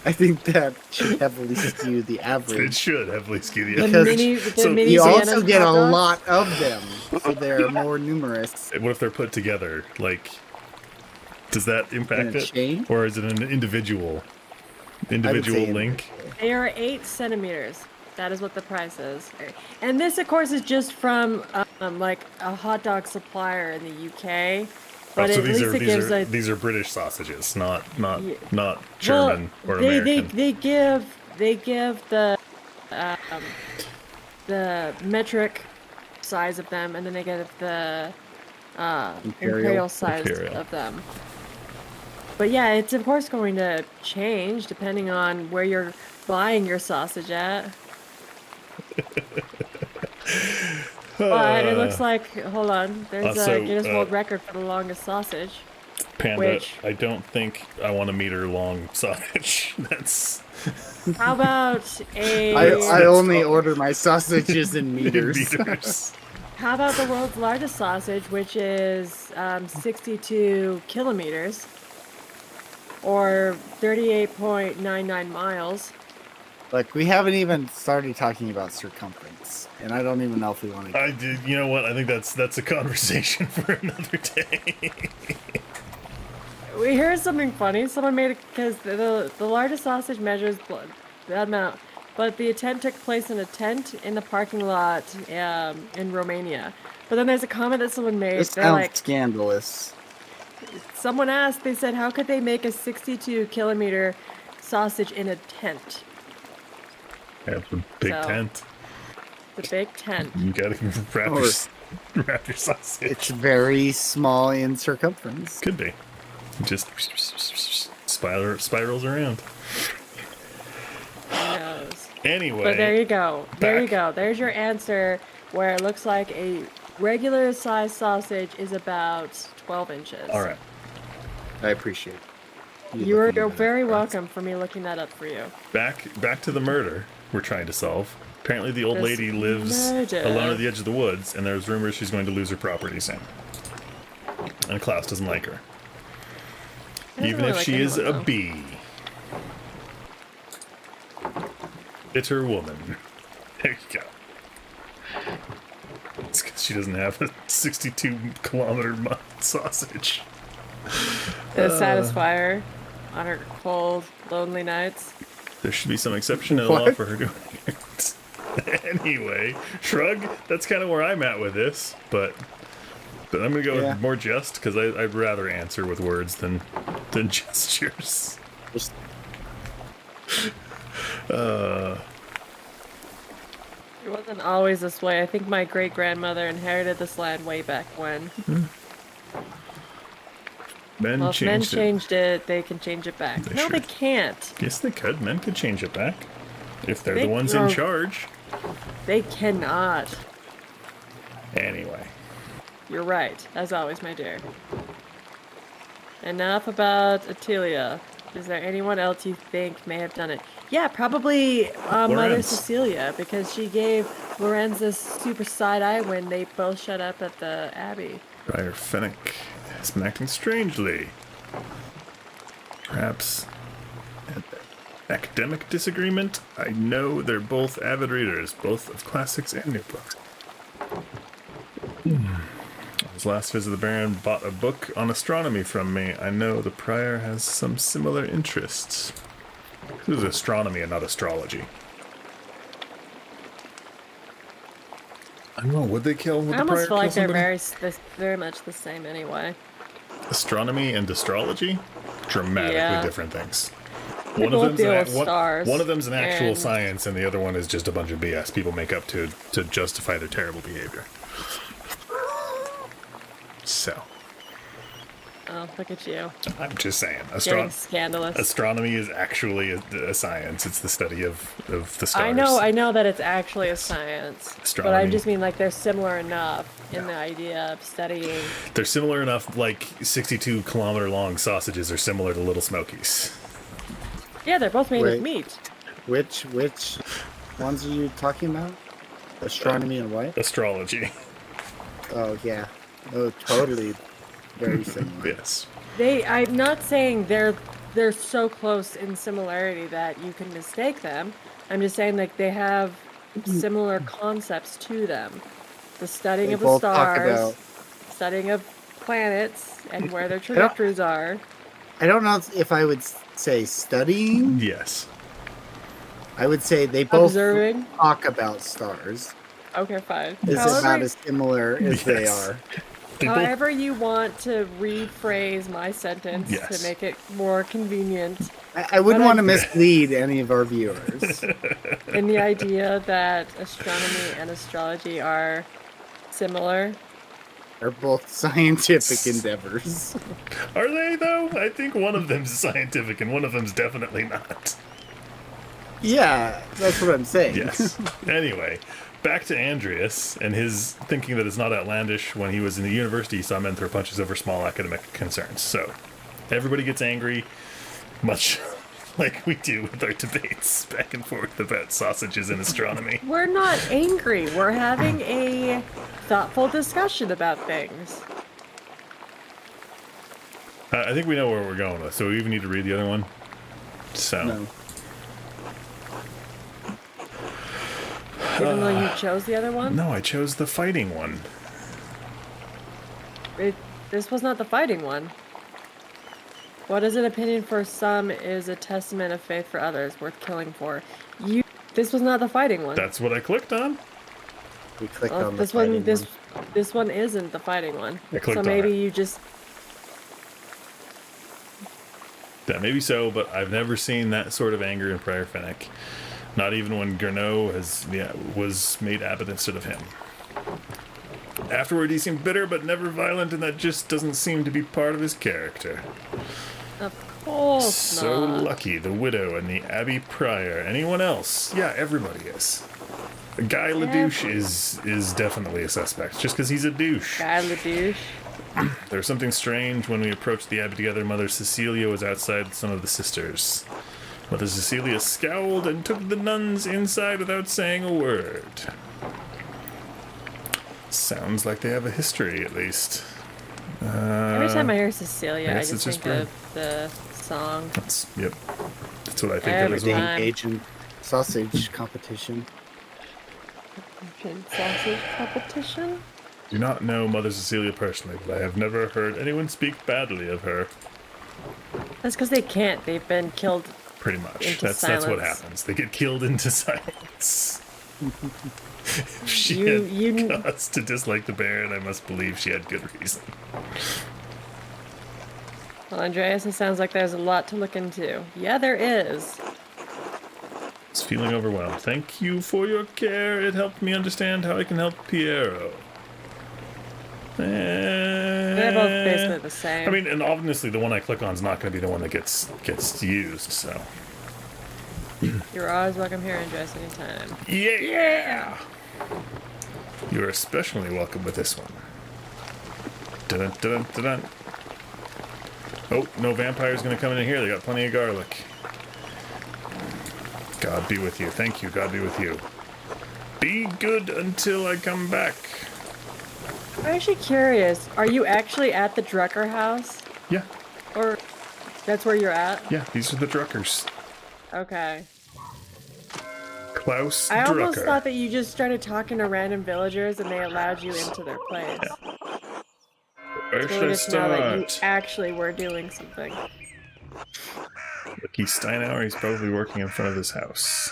I think that should heavily skew the It average. should heavily skew the The average. mini, So mini You Vienna's also get a hot dogs? lot of them, so they're more numerous. What if they're put together? Like, does that impact In a it, chain? or is it an individual say link? They are 8 centimeters. That is what the price is. And this, of course, is just from like a hot dog supplier in the UK. But Oh, so at least it gives a these are British sausages, not Yeah. German or American. They give the metric size of them, and then they give the imperial size Imperial. of them. But yeah, it's of course going to change depending on where you're buying your sausage at. But it looks like, hold on, there's so, a Guinness World Record for the longest sausage. Panda, which- I don't think I want a meter long sausage. That's How about a? I only order my sausages in meters. meters. How about the world's largest sausage, which is 62 kilometers, or 38.99 miles? Look, we haven't even started talking about circumference, and I don't even know if we want to. I did. You know what? I think that's a conversation for another day. We heard something funny. Someone made it because the largest sausage measures that amount, but the attempt took place in a tent in the parking lot in Romania. But then there's a comment that someone made. This They're sounds like, scandalous. someone asked. They said, "How could they make a 62 kilometer sausage in a tent?" That's a big So- tent. The big tent. You gotta wrap your sausage. It's very small in circumference. Could be. Just spirals around. Who knows? Anyway. But there you go. There you back. go. There's your answer, where it looks like a regular size sausage is about 12 inches. All right. I appreciate it. You're very welcome for me looking that up for you. Back to the murder we're trying to solve. Apparently the old This lady lives murder. alone at the edge of the woods, and there's rumors she's going to lose her property soon. And Klaus doesn't like her. I don't Even really if like she is anyone, a though. bee. Bitter woman. There you go. It's because she doesn't have a 62-kilometer sausage. To satisfy her on her cold, lonely nights. There should be some exception in the law What? for her doing it. Anyway, shrug. That's kind of where I'm at with this, but I'm gonna go Yeah. with more just because I'd rather answer with words than gestures. Just It wasn't always this way. I think my great grandmother inherited this land way back when. Men Well, if men changed it. changed it, they can change it back. They No, they should. can't. Yes, they could. Men could change it back if they're They the ones in are- charge. They cannot. Anyway, You're right, as always, my dear. Enough about Attilia. Is there anyone else you think may have done it? Yeah, probably Mother Lorenz. Cecilia, because she gave Lorenz this super side eye when they both shut up at the Abbey. Friar Fennec has been acting strangely. Perhaps an academic disagreement? I know they're both avid readers, both of classics and new books. His last visit, the Baron bought a book on astronomy from me. I know the prior has some similar interests. This is astronomy and not astrology. I don't know. Would they kill? Would I the prior almost feel kill like they're somebody? very much the same anyway. Astronomy and astrology, dramatically Yeah. different things. They both deal with one stars, of them's an actual and- science, and the other one is just a bunch of BS people make up to justify their terrible behavior. So, Oh, look at you. I'm just saying, Getting scandalous. astronomy is actually a science. It's the study of the stars. I know that it's actually a science. But I Astronomy. just mean like they're similar enough in the idea of studying. They're similar enough. Like 62-kilometer long sausages are similar to Little Smokies. Yeah, they're both made Wait. of meat. which ones are you talking about? Astronomy and what? Astrology. Oh yeah. Oh, totally. Very similar. Yes. I'm not saying they're so close in similarity that you can mistake them. I'm just saying like they have similar concepts to them. The studying They of the both talk stars, about. studying of planets and where their I don't, trajectories are. I don't know if I would say studying. Yes. I would say they both Observing. talk about stars. Okay, fine. It's about as similar as they Yes. are. However you want to rephrase my sentence Yes. to make it more convenient, I wouldn't want to mislead any of our viewers. in the idea that astronomy and astrology are similar. They're both scientific endeavors. Are they, though? I think one of them's scientific and one of them's definitely not. Yeah, that's what I'm saying. Yes. Anyway, back to Andreas and his thinking that it's not outlandish. When he was in the university, he saw men throw punches over small academic concerns. So everybody gets angry, much like we do with our debates back and forth about sausages and astronomy. We're not angry. We're having a thoughtful discussion about things. I think we know where we're going with, so we even need to read the other one. So, No. Even though you chose the other one? no, I chose the fighting one. This was not the fighting one. What is an opinion for some is a testament of faith for others, worth killing for. This was not the fighting one. That's what I clicked on. We clicked Well, on this the one, fighting this one isn't the fighting one. I clicked So on maybe it. you just. Yeah, maybe so, but I've never seen that sort of anger in Prior Fennec. Not even when Gernot was made abbot instead of him. Afterward, he seemed bitter but never violent, and that just doesn't seem to be part of his character. Of course So not. lucky, the widow and the abbey prior. Anyone else? Yeah, everybody is. Guy Ledouche is definitely a suspect, just because he's a douche. Guy Ledouche. There was something strange when we approached the abbey together. Mother Cecilia was outside with some of the sisters. Mother Cecilia scowled and took the nuns inside without saying a word. Sounds like they have a history, at least. Every time I hear Cecilia, I guess just it's just think of the song. That's what I think of Every as well. time. engage in sausage competition. Sausage competition? Do not know Mother Cecilia personally, but I have never heard anyone speak badly of her. That's because they can't. They've been killed. Pretty much. Into That's what silence. happens. They get killed into silence. If she You- had cause to dislike the Baron, I must believe she had good reason. Well, Andreas, it sounds like there's a lot to look into. Yeah, there is. I was feeling overwhelmed. Thank you for your care. It helped me understand how I can help Piero. They're both basically the same. I mean, and obviously the one I click on is not going to be the one that gets used, so. You're always welcome here, Andreas, anytime. Yeah! You're especially welcome with this one. Dun dun dun dun. Oh, no vampire's gonna come in here. They got plenty of garlic. God be with you. Thank you. God be with you. Be good until I come back. I'm actually curious. Are you actually at the Drucker house? Yeah, Or that's where you're at? yeah. These are the Druckers. Okay. Klaus I almost Drucker. thought that you just started talking to random villagers and they allowed you into their place. Where It's should really I good to know that you start? actually were doing something. Lucky Steinauer, he's probably working in front of his house.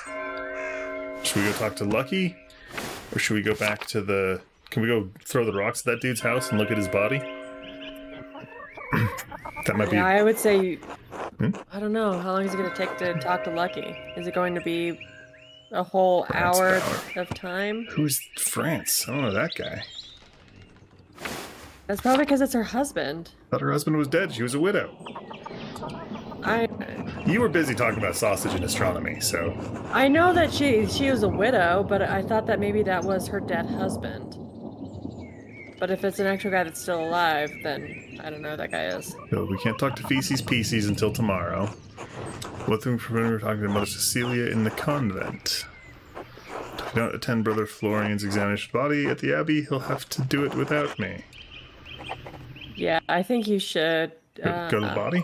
Should we go talk to Lucky? Or should we go back to the... Can we go throw the rocks at that dude's house and look at his body? That might be... Yeah, I would say. I don't know. How long is it going to take to talk to Lucky? Is it going to be a whole France hour power. of time? Who's France? I don't know that guy. That's probably because it's her husband. Thought her husband was dead. She was a widow. You were busy talking about sausage and astronomy, so... I know that she was a widow, but I thought that maybe that was her dead husband. But if it's an actual guy that's still alive, then I don't know who that guy is. No, we can't talk to Feces Pieces until tomorrow. What thing for when we're talking to Mother Cecilia in the convent? If you don't attend Brother Florian's examination of the body at the Abbey, he'll have to do it without me. Yeah, I think you should Go to the body?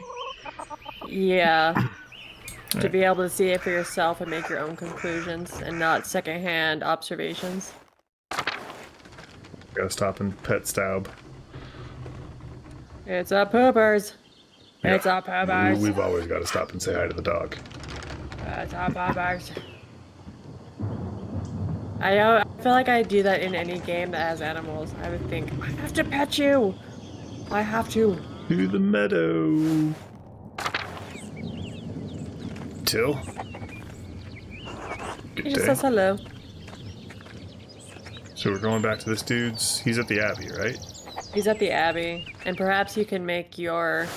Yeah. To be able to see it for yourself and make your own conclusions and not secondhand observations. Gotta stop and pet Staub. It's a poopers. Yeah. It's a poopers. We've always got to stop and say hi to the dog. It's a poopers. I feel like I do that in any game that has animals. I would think, I have to pet you! I have to. To the meadow. Till. He Good just day. says hello. So we're going back to this dude's. He's at the Abbey, right? He's at the Abbey, and perhaps you can make your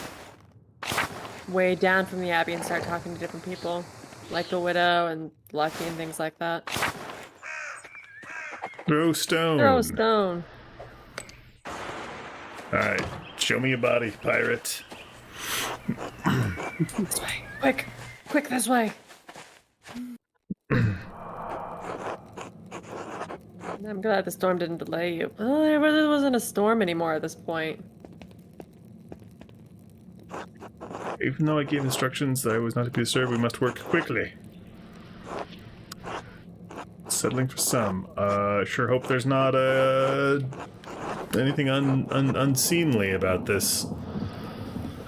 way down from the Abbey and start talking to different people, like the Widow and Lucky and things like that. Throw stone. Throw a stone. Alright, show me your body, pirate. This way. Quick! Quick, this way! I'm glad the storm didn't delay you. Oh, there really wasn't a storm anymore at this point. Even though I gave instructions that I was not to be disturbed, we must work quickly. Settling for some. Sure hope there's not anything unseemly about this.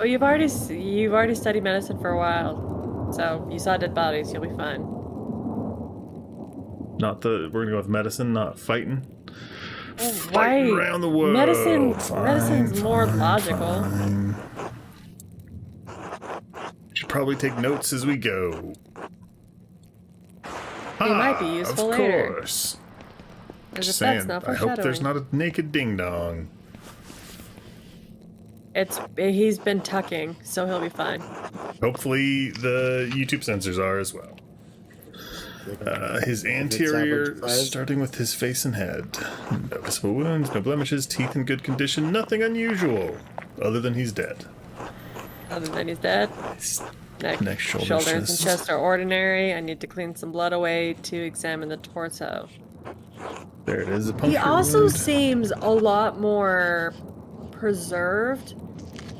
Oh, you've already studied medicine for a while, so you saw dead bodies. You'll be fine. We're gonna go with medicine, not fighting. Oh, Fighting right. around the world. Medicine's more logical. Fine. Should probably take notes as we go. They might be useful of later. course. As Just if that's saying, not I hope there's foreshadowing. not a naked ding dong. He's been tucking, so he'll be fine. Hopefully the YouTube sensors are as well. His anterior, average size. starting with his face and head. Noticeable wounds, no blemishes, teeth in good condition, nothing unusual, other than he's dead. Other than he's dead. Neck, shoulders and chest are ordinary. I need to clean some blood away to examine the torso. There it is, a He puncture also wound. seems a lot more preserved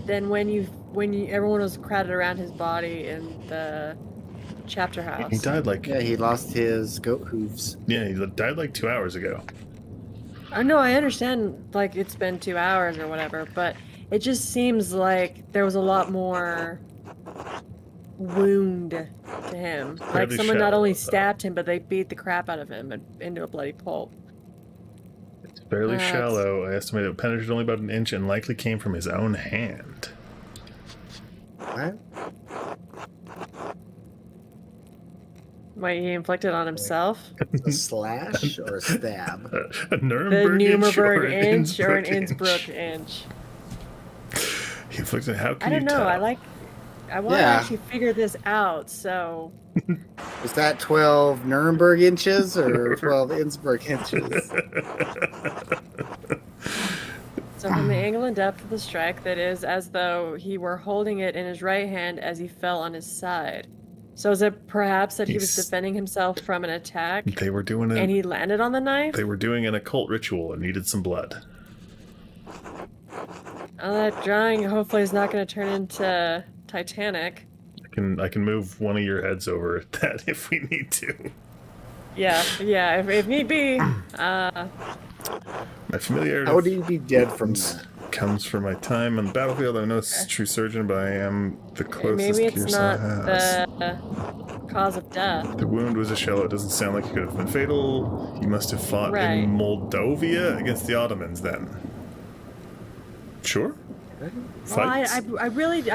than when everyone was crowded around his body in the chapter house. He died like... Yeah, he lost his goat hooves. Yeah, he died like 2 hours ago. I know, I understand, like, it's been 2 hours or whatever, but it just seems like there was a lot more wound to him. Like, Fairly someone not shallow, only though. stabbed him, but they beat the crap out of him into a bloody pulp. It's fairly That's- shallow. I estimate it penetrated only about an inch and likely came from his own hand. What? Wait, he inflicted on himself? A slash or a stab? A The Nuremberg inch or Nuremberg an inch or an Innsbruck Innsbruck inch? He inflicted... How can I don't you know. tell? I want to Yeah. actually figure this out. So Is that 12 Nuremberg inches or 12 Innsbruck inches? from the angle and depth of the strike, that is as though he were holding it in his right hand as he fell on his side. So is it perhaps that he was He's- defending himself from an attack They were doing and he landed on the knife? They were doing an occult ritual and needed some blood. Oh, that drawing hopefully is not going to turn into Titanic. I can move one of your heads over that if we need to. Yeah, if need be. My familiarity How would he be dead from that? comes from my time on the battlefield. I'm no true surgeon, but I am the closest Maybe it's Kearsarge not has. the cause of death. The wound was a shell. It doesn't sound like it could have been fatal. He must have fought Right. in Moldavia against the Ottomans then. Sure. Well, Fights. I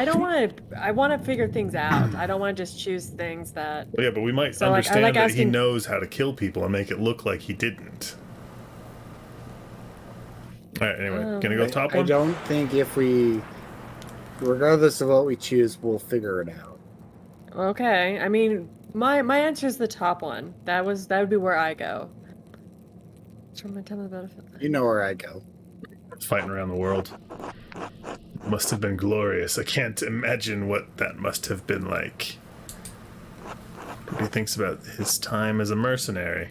don't want to. I want to figure things out. I don't want to just choose things that. Well, yeah, but we might So, like, I understand like that he asking- knows how to kill people and make it look like he didn't. Alright, anyway, gonna go top I one? don't think if we, regardless of what we choose, we'll figure it out. Okay, I mean, my answer is the top one. That would be where I go. What's from my time of the battlefield? You know where I go. Fighting around the world. Must have been glorious. I can't imagine what that must have been like. What he thinks about his time as a mercenary.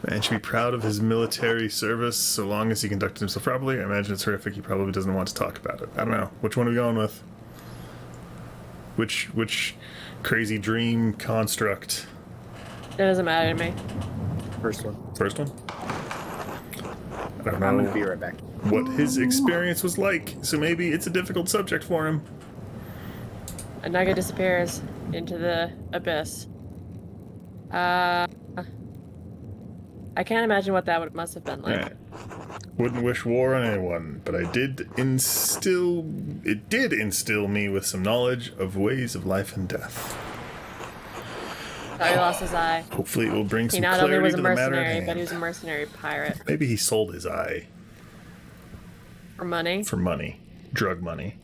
Man should be proud of his military service so long as he conducted himself properly. I imagine it's horrific. He probably doesn't want to talk about it. I don't know. Which one are we going with? Which crazy dream construct? It doesn't matter to me. First one. First one? I don't know I'm gonna be right back. what his experience was like, so maybe it's a difficult subject for him. A nugget disappears into the abyss. I can't imagine what that must have been like. Right. Wouldn't wish war on anyone, but it did instill me with some knowledge of ways of life and death. Thought he lost his eye. Hopefully it will bring He some not only clarity was to a the matter at mercenary, hand. but he was a mercenary pirate. Maybe he sold his eye For money. for money. Drug money.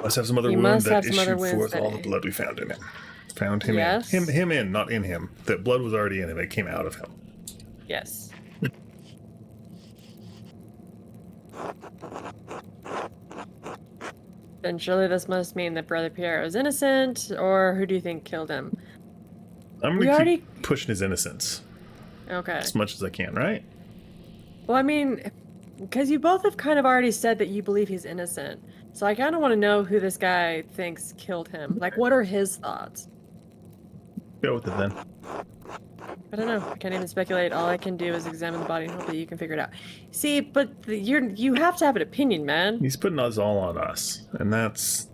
Must have some other He wound must that have some other issued wounds forth that all the he- blood we found in him. Found him Yes. in. Him in, not in him. That blood was already in him. It came out of him. Yes. Then surely this must mean that Brother Pierre is innocent, or who do you think killed him? I'm We gonna already- keep pushing his innocence Okay. as much as I can, right? Well, I mean, because you both have kind of already said that you believe he's innocent. So I kind of want to know who this guy thinks killed him. Like, what are his thoughts? Go with it then. I don't know. I can't even speculate. All I can do is examine the body and hope that you can figure it out. See, but you have to have an opinion, man. He's putting us all on us, and that's.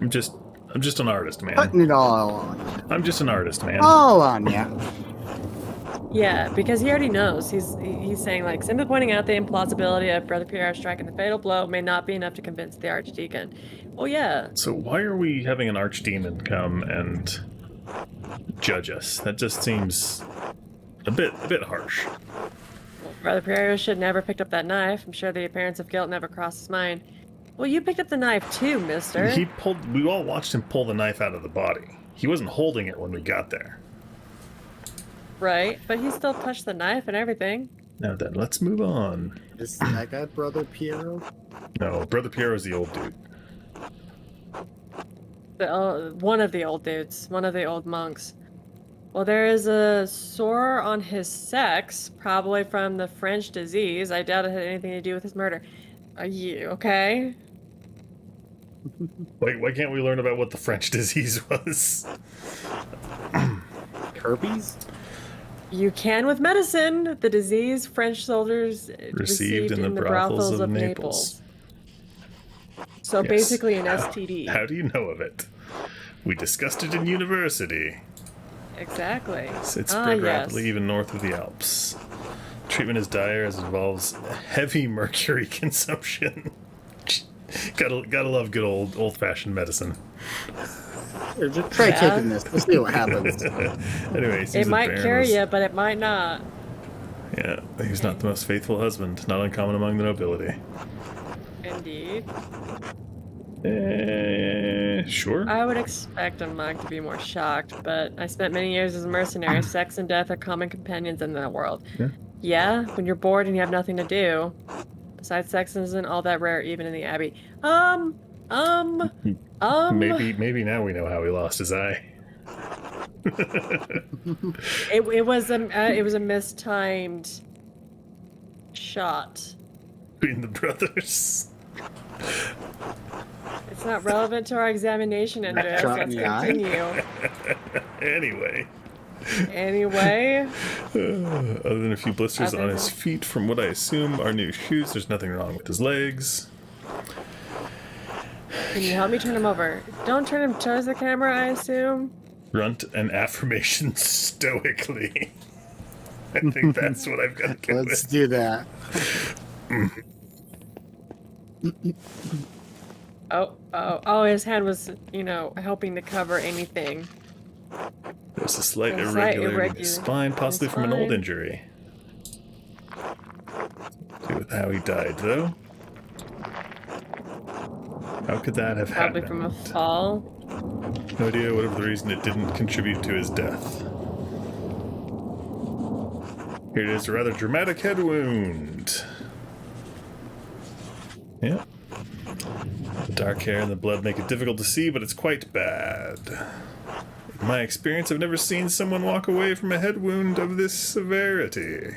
I'm just an artist, man. Putting it all on. I'm just an artist, man. All on ya. Yeah, because he already knows. He's saying, like, simply pointing out the implausibility of Brother Pierre striking the fatal blow may not be enough to convince the Archdeacon. Well, yeah. So why are we having an archdemon come and judge us? That just seems a bit harsh. Brother Pierre should never picked up that knife. I'm sure the appearance of guilt never crossed his mind. Well, you picked up the knife too, mister. We all watched him pull the knife out of the body. He wasn't holding it when we got there. Right, but he still touched the knife and everything. Now then, let's move on. Is that guy Brother Piero? No, Brother Pierre is the old dude. One of the old dudes, one of the old monks. Well, there is a sore on his sex, probably from the French disease. I doubt it had anything to do with his murder. Are you okay? Why can't we learn about what the French disease was? Herpes? You can with medicine. The disease French soldiers Received in the brothels of Naples. So Yes. basically an STD. How do you know of it? We discussed it in university. Exactly. It spread rapidly even north of the Alps. Treatment is dire as it involves heavy mercury consumption. gotta love good old-fashioned medicine. Here, just try taking this. Let's see what happens. Anyway, It might cure you, but it might not. Yeah, he's not the most faithful husband. Not uncommon among the nobility. Indeed. Sure. I would expect a monk to be more shocked, but I spent many years as a mercenary. Sex and death are common companions in that world. Yeah. Yeah, when you're bored and you have nothing to do. Besides, sex isn't all that rare even in the Abbey. Maybe now we know how he lost his eye. It was a mistimed shot. Between the brothers. It's not relevant to our examination, Andreas. Shot Let's in the eye? continue. Anyway. Anyway, Other than a few blisters Other on his than- feet from what I assume are new shoes, there's nothing wrong with his legs. can you help me turn him over? Don't turn him towards the camera, I assume. Grunt an affirmation stoically. I think that's what I've got to go Let's with. do that. Oh, his hand was, helping to cover anything. There's a slight A slight irregularity in his spine, possibly from an old spine. injury. See with how he died, though. How could that have Probably happened? from a fall. No idea, whatever the reason, it didn't contribute to his death. Here it is, a rather dramatic head wound. Yeah. The dark hair and the blood make it difficult to see, but it's quite bad. In my experience, I've never seen someone walk away from a head wound of this severity.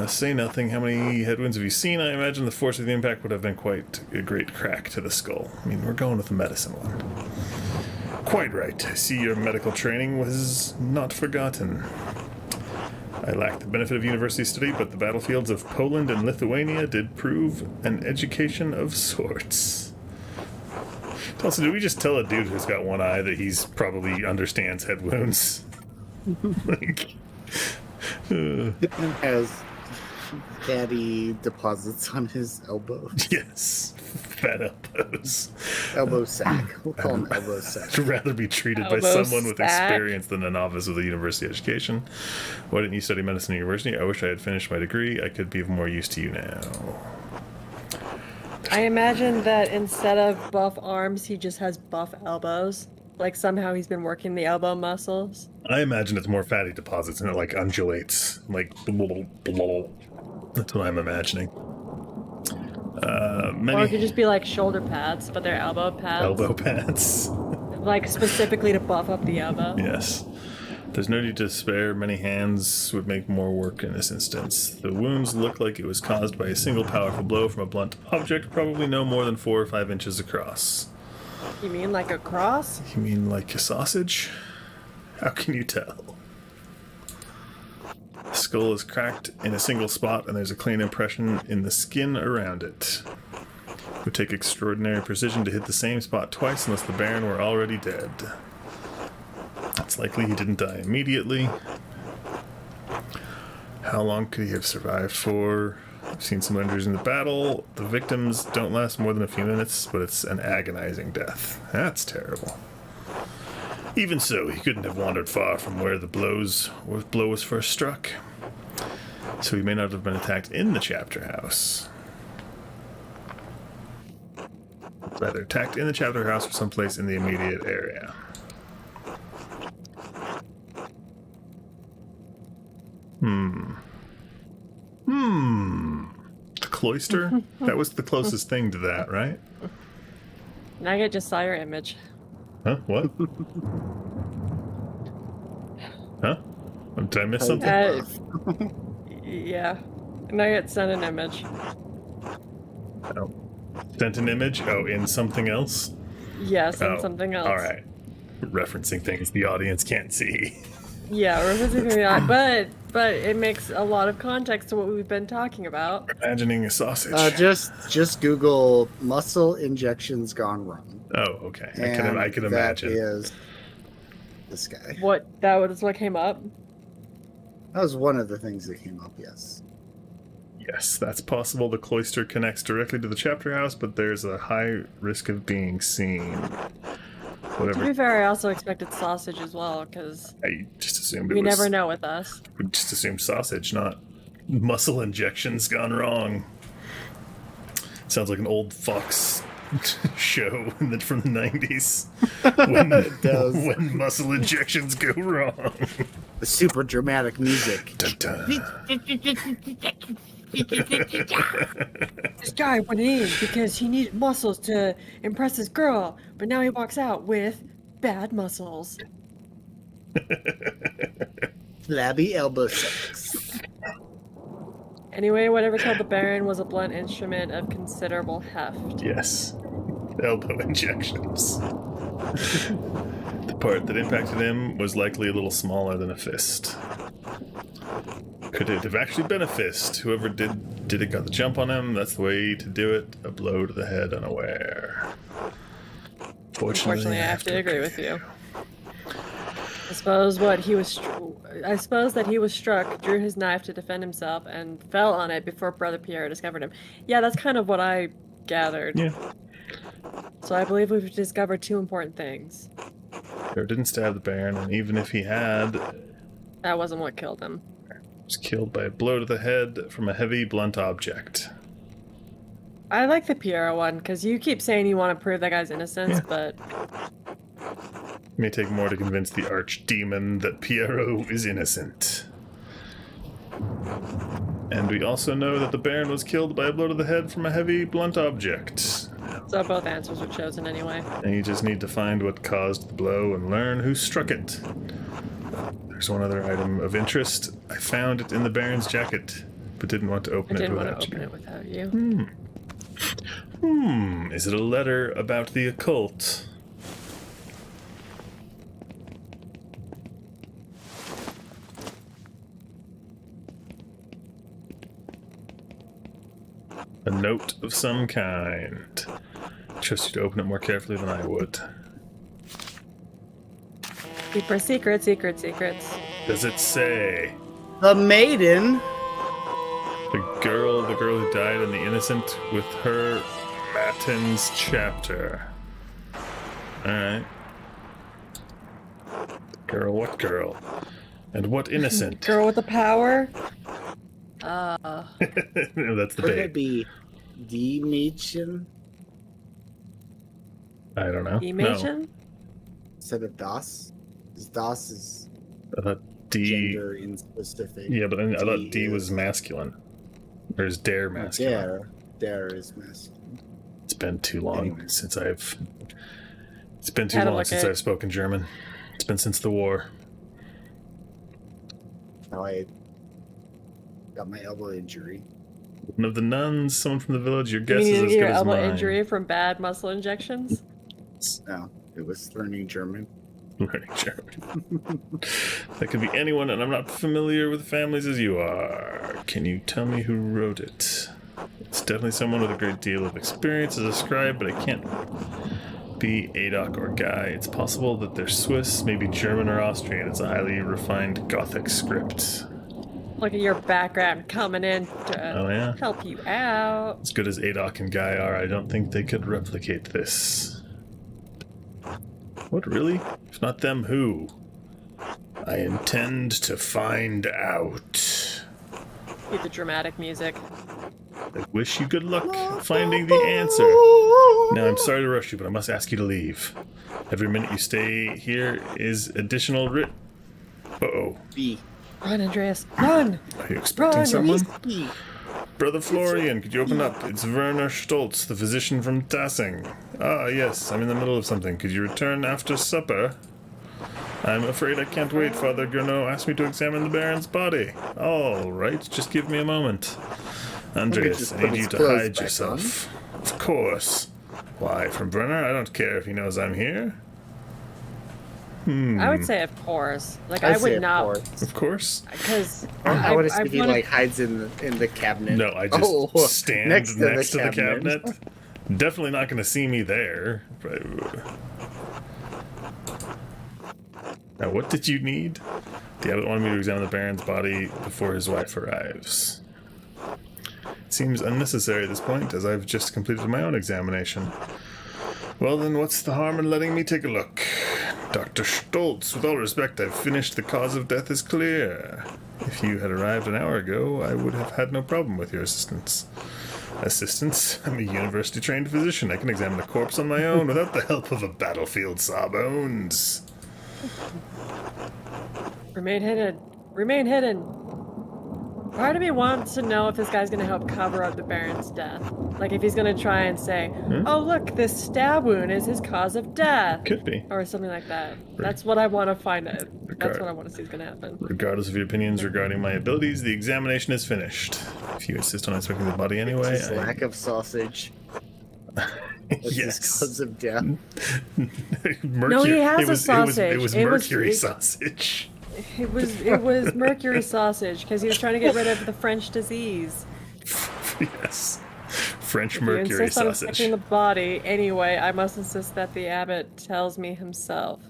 Say nothing. How many head wounds have you seen? I imagine the force of the impact would have been quite a great crack to the skull. I mean, we're going with the medicine one. Quite right. I see your medical training was not forgotten. I lacked the benefit of university study, but the battlefields of Poland and Lithuania did prove an education of sorts. Also, did we just tell a dude who's got one eye that he's probably understands head wounds? Like, Has fatty deposits on his elbows. yes, fat elbows. Elbow sack. We'll call him elbow sack. I'd rather be treated by Elbow someone with sack. experience than a novice with a university education. Why didn't you study medicine at university? I wish I had finished my degree. I could be of more use to you now. I imagine that instead of buff arms, he just has buff elbows. Like somehow he's been working the elbow muscles. I imagine it's more fatty deposits and it like undulates. Like, that's what I'm imagining. Or Many it could just be like shoulder pads, but they're elbow pads. elbow pads. Like specifically to buff up the elbow. Yes. There's no need to spare. Many hands would make more work in this instance. The wounds look like it was caused by a single powerful blow from a blunt object, probably no more than 4 or 5 inches across. You mean like a cross? You mean like a sausage? How can you tell? The skull is cracked in a single spot, and there's a clean impression in the skin around it. It would take extraordinary precision to hit the same spot twice unless the Baron were already dead. It's likely he didn't die immediately. How long could he have survived for? I've seen some injuries in the battle. The victims don't last more than a few minutes, but it's an agonizing death. That's terrible. Even so, he couldn't have wandered far from where the blow was first struck. So he may not have been attacked in the chapter house. Rather, attacked in the chapter house or someplace in the immediate area. The cloister? That was the closest thing to that, right? Now I get Josh Sawyer image. Huh? What? Huh? Did I miss something? Yeah. Now I get sent an image. Oh. Sent an image? Oh, in something else? Yes, and Oh, something else. Alright. Referencing things the audience can't see. Yeah, we're visiting but it makes a lot of context to what we've been talking about. Imagining a sausage. Just Google muscle injections gone wrong. Oh, okay. I can That imagine. is this guy. That was what came up? That was one of the things that came up, yes. Yes, that's possible. The cloister connects directly to the chapter house, but there's a high risk of being seen. To be Whatever. fair, I also expected sausage as well, because I just assumed it we was... never know with us. We just assumed sausage, not muscle injections gone wrong. Sounds like an old Fox show from the 90s. It does. When muscle injections go wrong. The super dramatic music. Dun, dun. This guy went in because he needed muscles to impress his girl, but now he walks out with bad muscles. Flabby elbow sex. Anyway, whatever killed the Baron was a blunt instrument of considerable heft. Yes. Elbow injections. The part that impacted him was likely a little smaller than a fist. Could it have actually been a fist? Whoever did it got the jump on him. That's the way to do it. A blow to the head unaware. Unfortunately, I have to agree with you. I suppose that he was struck, drew his knife to defend himself, and fell on it before Brother Pierre discovered him. Yeah, that's kind of what I gathered. Yeah. So I believe we've discovered 2 important things. Pierre didn't stab the Baron, and even if he had, That wasn't what killed him. was killed by a blow to the head from a heavy, blunt object. I like the Pierre one, because you keep saying you want to prove that guy's innocence, but It may take more to convince the archdemon that Pierrot is innocent. And we also know that the Baron was killed by a blow to the head from a heavy, blunt object. So both answers were chosen anyway. And you just need to find what caused the blow and learn who struck it. There's one other item of interest. I found it in the Baron's jacket, but didn't want to open I it didn't without want to you. open it without you. Is it a letter about the occult? A note of some kind. I trust you to open it more carefully than I would. Keeper secret, secrets. Does it say The maiden. the girl who died and the innocent with her matins chapter? Alright. Girl, what girl? And what innocent? Girl with the power. No, that's the Could it babe. be the Mädchen I don't know. Imagine? instead of Das? Because Das is No, I thought D. gender in specific. Yeah, but I thought D is- was masculine. Or is dare masculine? Dare is masculine. It's been too long Anyway. since I've. It's been too Had to long look since at- I've spoken German. It's been since the war. How I got my elbow injury. One of the nuns, someone from the village. Your You guess is mean as good your as elbow mine. injury from bad muscle injections? No, it was learning German. Learning German. That could be anyone, and I'm not familiar with the families as you are. Can you tell me who wrote it? It's definitely someone with a great deal of experience as a scribe, but it can't be Adok or Guy. It's possible that they're Swiss, maybe German or Austrian. It's a highly refined Gothic script. Look at your background coming in to Oh, yeah? help you out. As good as Adok and Guy are, I don't think they could replicate this. What, really? If not them, who? I intend to find out. Keep the dramatic music. I wish you good luck finding the answer. Now, I'm sorry to rush you, but I must ask you to leave. Every minute you stay here is additional Uh-oh. B. Run, Andreas, run! Are you expecting Run, someone? B. Brother Florian, could you open up? It's Werner Stolz, the physician from Tassing. Ah, yes, I'm in the middle of something. Could you return after supper? I'm afraid I can't wait. Father Gernot asked me to examine the Baron's body. All right, just give me a moment. Andreas, just I put need you his to clothes hide back yourself. Of course. Why, from Werner? I don't care if he knows I'm here. I would say, of course. Like, I'd I say would of not, course. Of course. because I want to see if he like hides in the cabinet. No, I just stand next to the cabinet. cabinet. Definitely not going to see me there. Now, what did you need? The abbot wanted me to examine the Baron's body before his wife arrives. It seems unnecessary at this point, as I've just completed my own examination. Well then, what's the harm in letting me take a look? Dr. Stolz, with all respect, I've finished. The cause of death is clear. If you had arrived an hour ago, I would have had no problem with your assistance. I'm a university-trained physician. I can examine a corpse on my own without the help of a battlefield sawbones. Remain hidden. Remain hidden. Part of me wants to know if this guy's gonna help cover up the Baron's death. Like, if he's gonna try and say, oh, look, this stab wound is his cause of death. Could be. Or something like that. That's what I want to find out. That's what I want to see is gonna happen. Regardless of your opinions regarding my abilities, the examination is finished. If you insist on inspecting the body anyway, His lack of sausage. Was his cause of death. Mercury. he has a sausage. It was It was- mercury it- sausage. It was mercury sausage because he was trying to get rid of the French disease. Yes. French You mercury insist on sausage. inspecting the body anyway. I must insist that the abbot tells me himself.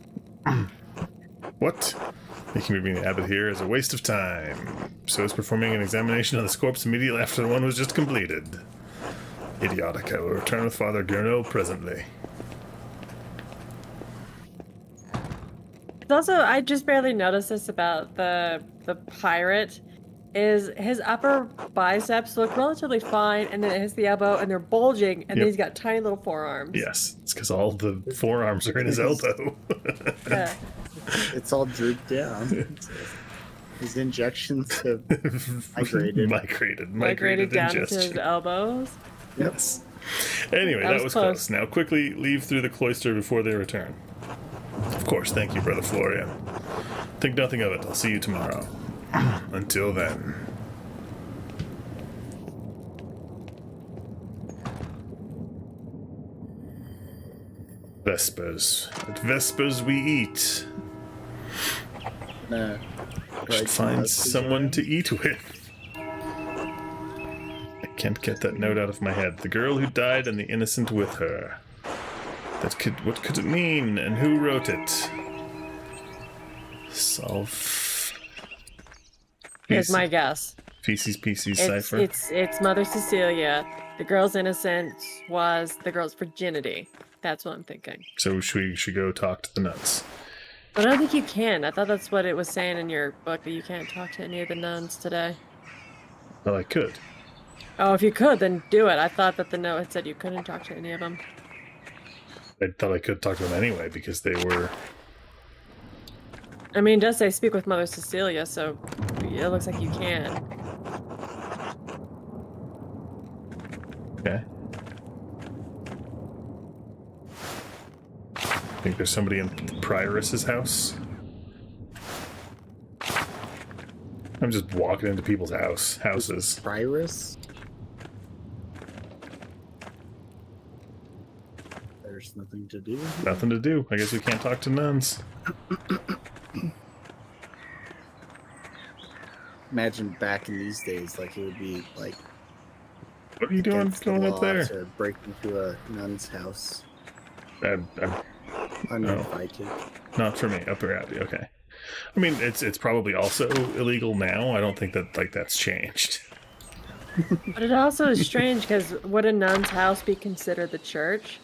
What? Making me bring the abbot here is a waste of time. So is performing an examination of this corpse immediately after the one was just completed. Idiotic. I will return with Father Gernot presently. Also, I just barely noticed this about the pirate, is his upper biceps look relatively fine, and then it hits the elbow, and they're bulging, and then Yep. he's got tiny little forearms. Yes, it's because all the forearms are in his elbow. Yeah. It's all drooped down. His injections have migrated. Migrated Migrated down to his ingestion. elbows. Yes. Anyway, that was close. Now quickly leave through the cloister before they return. Of course, thank you, Brother Florian. Think nothing of it. I'll see you tomorrow. Until then. Vespers. At Vespers we eat. Should find someone to eat with. I can't get that note out of my head. The girl who died and the innocent with her. What could it mean? And who wrote it? Solve. Here's my guess. Feces Pieces cipher. It's Mother Cecilia. The girl's innocence was the girl's virginity. That's what I'm thinking. So we should go talk to the nuns. But I don't think you can. I thought that's what it was saying in your book, that you can't talk to any of the nuns today. Well, I could. Oh, if you could, then do it. I thought that the note had said you couldn't talk to any of them. I thought I could talk to them anyway, because they were... I mean, it does say speak with Mother Cecilia, so it looks like you can. Okay. I think there's somebody in the prioress's house. I'm just walking into people's houses. Prioress? There's nothing to do. Nothing to do. I guess we can't talk to nuns. Imagine back in these days, like it would be like. What are you doing going up there? To break into a nun's house. I'm uninvited. Not for me. Upper Abbey. Okay. I mean, it's probably also illegal now. I don't think that that's changed. But it also is strange because would a nun's house be considered the church?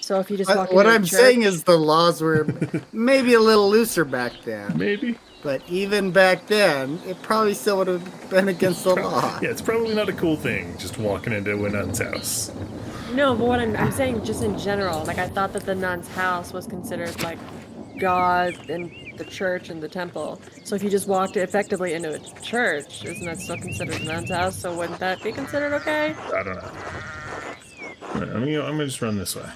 So if you just walk what into I'm church, saying is the laws were maybe a little looser back then. Maybe. But even back then, it probably still would have been against the law. Yeah, it's probably not a cool thing just walking into a nun's house. No, but what I'm saying just in general, like I thought that the nun's house was considered like God and the church and the temple. So if you just walked effectively into a church, isn't that still considered a nun's house? So wouldn't that be considered okay? I don't know. I'm gonna just run this way.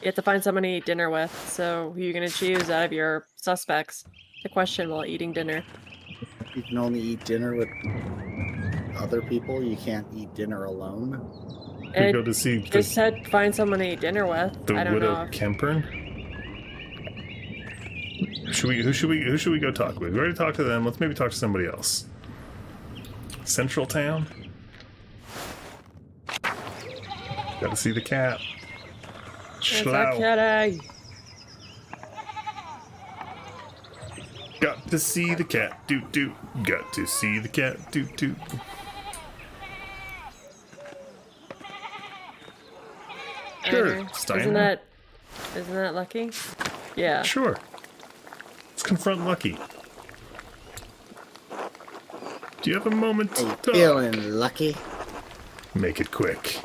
You have to find someone to eat dinner with. So who are you gonna choose out of your suspects to question while eating dinner? You can only eat dinner with other people. You can't eat dinner alone. We go to see. Just said find someone to eat dinner with. The I don't widow know. Kempern. Who should we go talk with? We already talked to them. Let's maybe talk to somebody else. Central Town. Got to see the cat. It's our kitty. Got to see the cat. Doot doot. Got to see the cat. Doot doot. Sure, Steiner. Isn't that Lucky? Yeah. Sure. Let's confront Lucky. Do you have a moment to talk? Feeling lucky? Make it quick.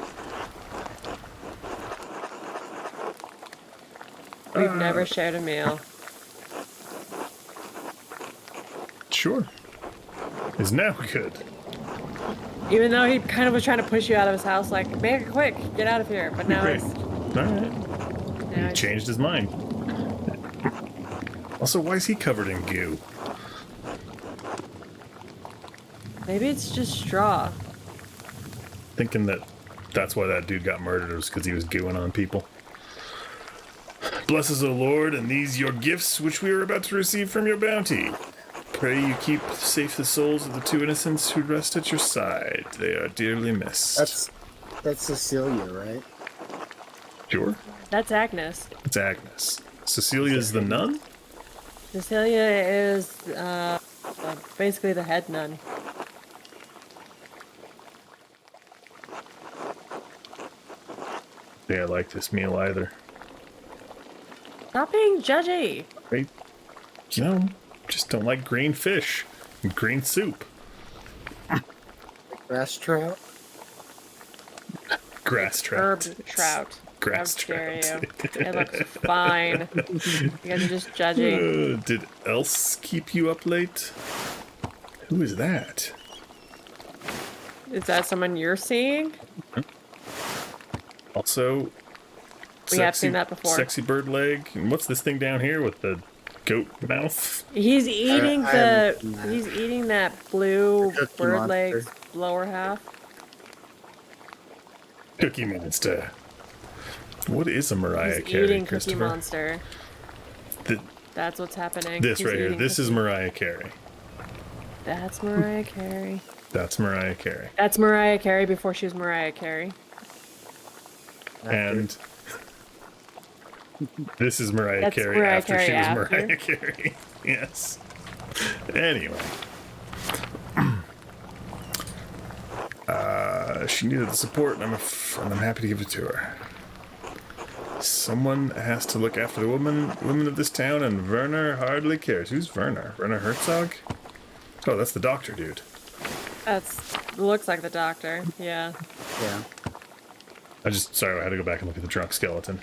We've never shared a meal. Sure. Is now good. Even though he kind of was trying to push you out of his house, like, make it quick, get out of here. But now Great. it's... Alright. He changed his mind. Also, why is he covered in goo? Maybe it's just straw. Thinking that's why that dude got murdered, was because he was gooing on people. Bless us, O Lord, and these your gifts which we are about to receive from your bounty. Pray you keep safe the souls of the two innocents who rest at your side. They are dearly missed. That's Cecilia, right? Sure. That's Agnes. It's Agnes. Cecilia's the nun? Cecilia is basically the head nun. Yeah, I like this meal either. Stop being judgy. Right? Just don't like green fish and green soup. Grass trout? Grass trout. Herb trout. Grass How dare trout. you? It looks fine. You guys are just judgy. Did Else keep you up late? Who is that? Is that someone you're seeing? Also, We have seen that before. Sexy bird leg. And what's this thing down here with the goat mouth? He's eating I haven't seen that. he's eating that blue The Cookie bird Monster. leg's lower half. Cookie Monster. What is a Mariah He's Carey, eating Cookie Christopher? Monster. Th- That's what's happening. this He's right here. eating This is Cookie- Mariah Carey. That's Mariah Carey. That's Mariah Carey. That's Mariah Carey before she was Mariah Carey. And this is Mariah That's Carey Mariah after Carey she was after. Mariah Carey. Yes. Anyway. She needed the support, and I'm happy to give it to her. Someone has to look after the women of this town, and Werner hardly cares. Who's Werner? Werner Herzog? Oh, that's the doctor dude. Looks like the doctor. Yeah. Yeah. I had to go back and look at the drunk skeleton.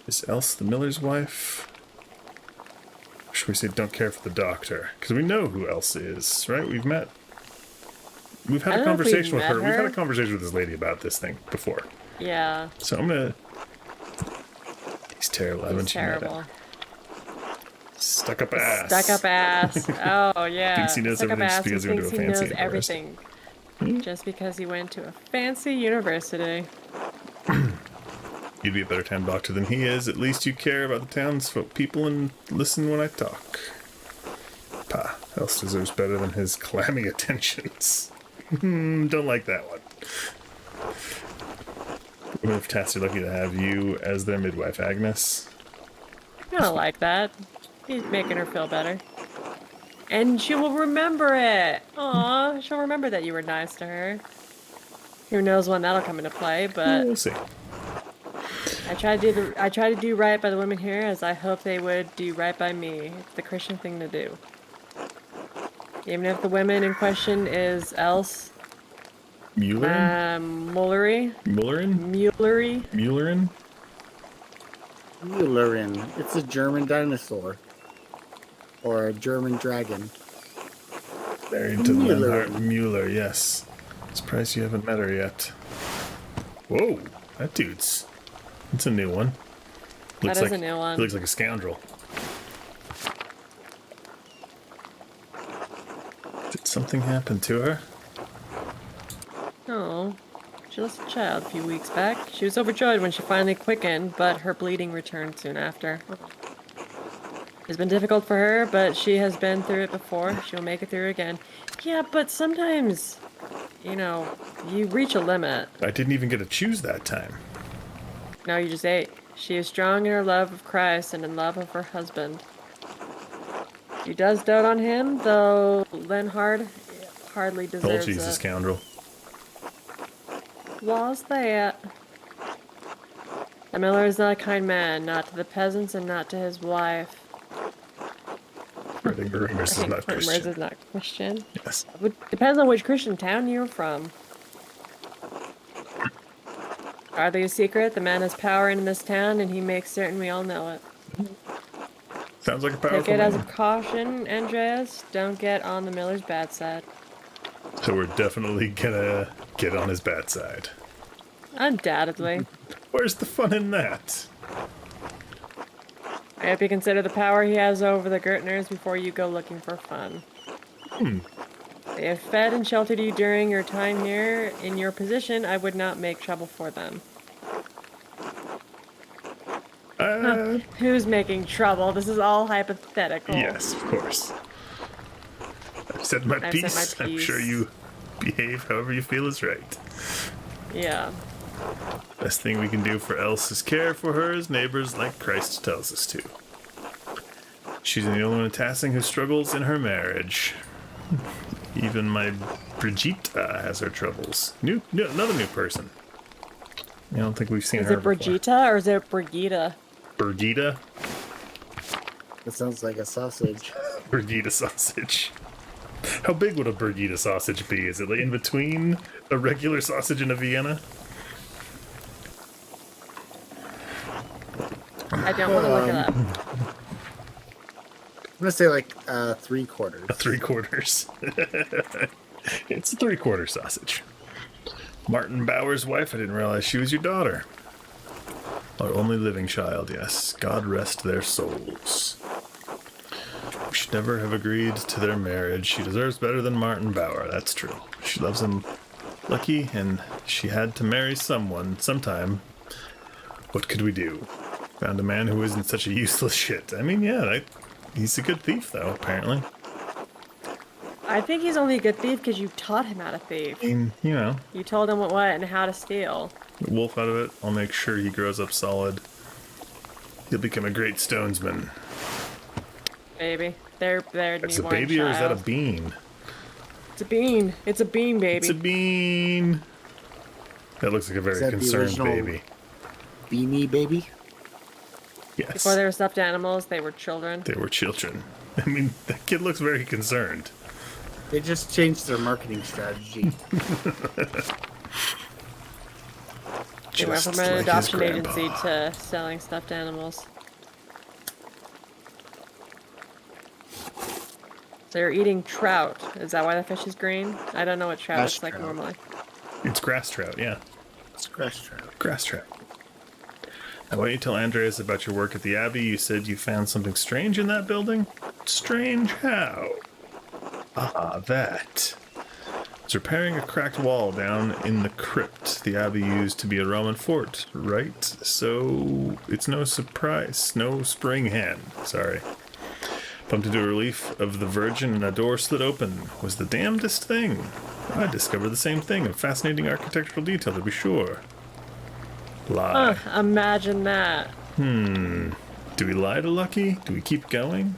Is Else the miller's wife? Or should we say don't care for the doctor? Because we know who Else is, right? We've had I a don't know if conversation we've with her. met We've had her. a conversation with this lady about this thing before. Yeah. So I'm gonna. He's terrible. I haven't He's seen that. terrible. Stuck up ass. Stuck up ass. Oh yeah. Thinks he knows Stuck up everything just ass who because he went to thinks a he fancy knows university. everything. Just because he went to a fancy university. You'd be a better town doctor than he is. At least you care about the townsfolk people and listen when I talk. Pah, Else deserves better than his clammy attentions. Don't like that one. What if Tassie lucky to have you as their midwife, Agnes? I don't like that. He's making her feel better. And she will remember it. Aw, she'll remember that you were nice to her. Who knows when that'll come into play, but We'll see. I try to do right by the women here as I hope they would do right by me. It's the Christian thing to do. Even if the women in question is Else, Mullerin? Mullery, Mullerin? Mullery. Mullerin. It's a German dinosaur. Or a German dragon. Married to Mueller. Leonhard Mueller, yes. Surprised you haven't met her yet. Whoa, that dude's... That's a new one. That is a new one. He looks like a scoundrel. Did something happen to her? Oh, she lost a child a few weeks back. She was overjoyed when she finally quickened, but her bleeding returned soon after. It's been difficult for her, but she has been through it before. She'll make it through again. Yeah, but sometimes, you know, you reach a limit. I didn't even get to choose that time. No, you just ate. She is strong in her love of Christ and in love of her husband. She does dote on him, though Lenhard hardly Told deserves you he's a it. scoundrel. Was that? The miller is not a kind man, not to the peasants and not to his wife. Spreading rumors is not Rumors Christian. is not Christian. Yes. Depends on which Christian town you're from. Hardly a secret, the man has power in this town, and he makes certain we all know it. Sounds like a powerful Take it as a man. caution, Andreas. Don't get on the miller's bad side. So we're definitely gonna get on his bad side. Undoubtedly. Where's the fun in that? I hope you consider the power he has over the Gertners before you go looking for fun. They have fed and sheltered you during your time here. In your position, I would not make trouble for them. Who's making trouble? This is all hypothetical. Yes, of course. I've said my I've piece. said my I'm sure piece. you behave however you feel is right. Yeah. Best thing we can do for Else is care for her as neighbors like Christ tells us to. She's the only one in Tassing who struggles in her marriage. Even my Brigitte has her troubles. Another new person. I don't think we've seen Is her it before. Brigitta or is it Brigitta? Brigitte? It sounds like a sausage. Brigitte sausage. How big would a Brigitte sausage be? Is it like in between a regular sausage and a Vienna? I don't want to look it up. gonna say like 3/4. A 3/4. It's a 3/4 sausage. Martin Bauer's wife. I didn't realize she was your daughter. Our only living child, yes. God rest their souls. We should never have agreed to their marriage. She deserves better than Martin Bauer, that's true. She loves him lucky, and she had to marry someone sometime. What could we do? Found a man who isn't such a useless shit. I mean, yeah, he's a good thief, though, apparently. I think he's only a good thief because you taught him how to thief. I mean, you know. You told him what and how to steal. Wolf out of it. I'll make sure he grows up solid. He'll become a great stonesman. Baby. They're It's a baby child. or is that a bean? It's a bean. It's a bean, baby. It's a bean. That looks like a very concerned baby. Beanie baby? Yes. Before they were stuffed animals, they were children. They were children. I mean, that kid looks very concerned. They just changed their marketing strategy. They went from an adoption agency to selling stuffed animals. So you're eating trout. Is that why the fish is green? I don't know what trout looks like normally. It's grass trout, yeah. It's grass trout. Grass trout. Now, why don't you tell Andreas about your work at the Abbey? You said you found something strange in that building? Strange how? Ah, that. It's repairing a cracked wall down in the crypt the Abbey used to be a Roman fort, right? So it's no surprise. No spring hen. Sorry. Bumped into a relief of the Virgin and a door slid open. Was the damnedest thing. I discovered the same thing. A fascinating architectural detail, to be sure. Lie. Imagine that. Do we lie to Lucky? Do we keep going?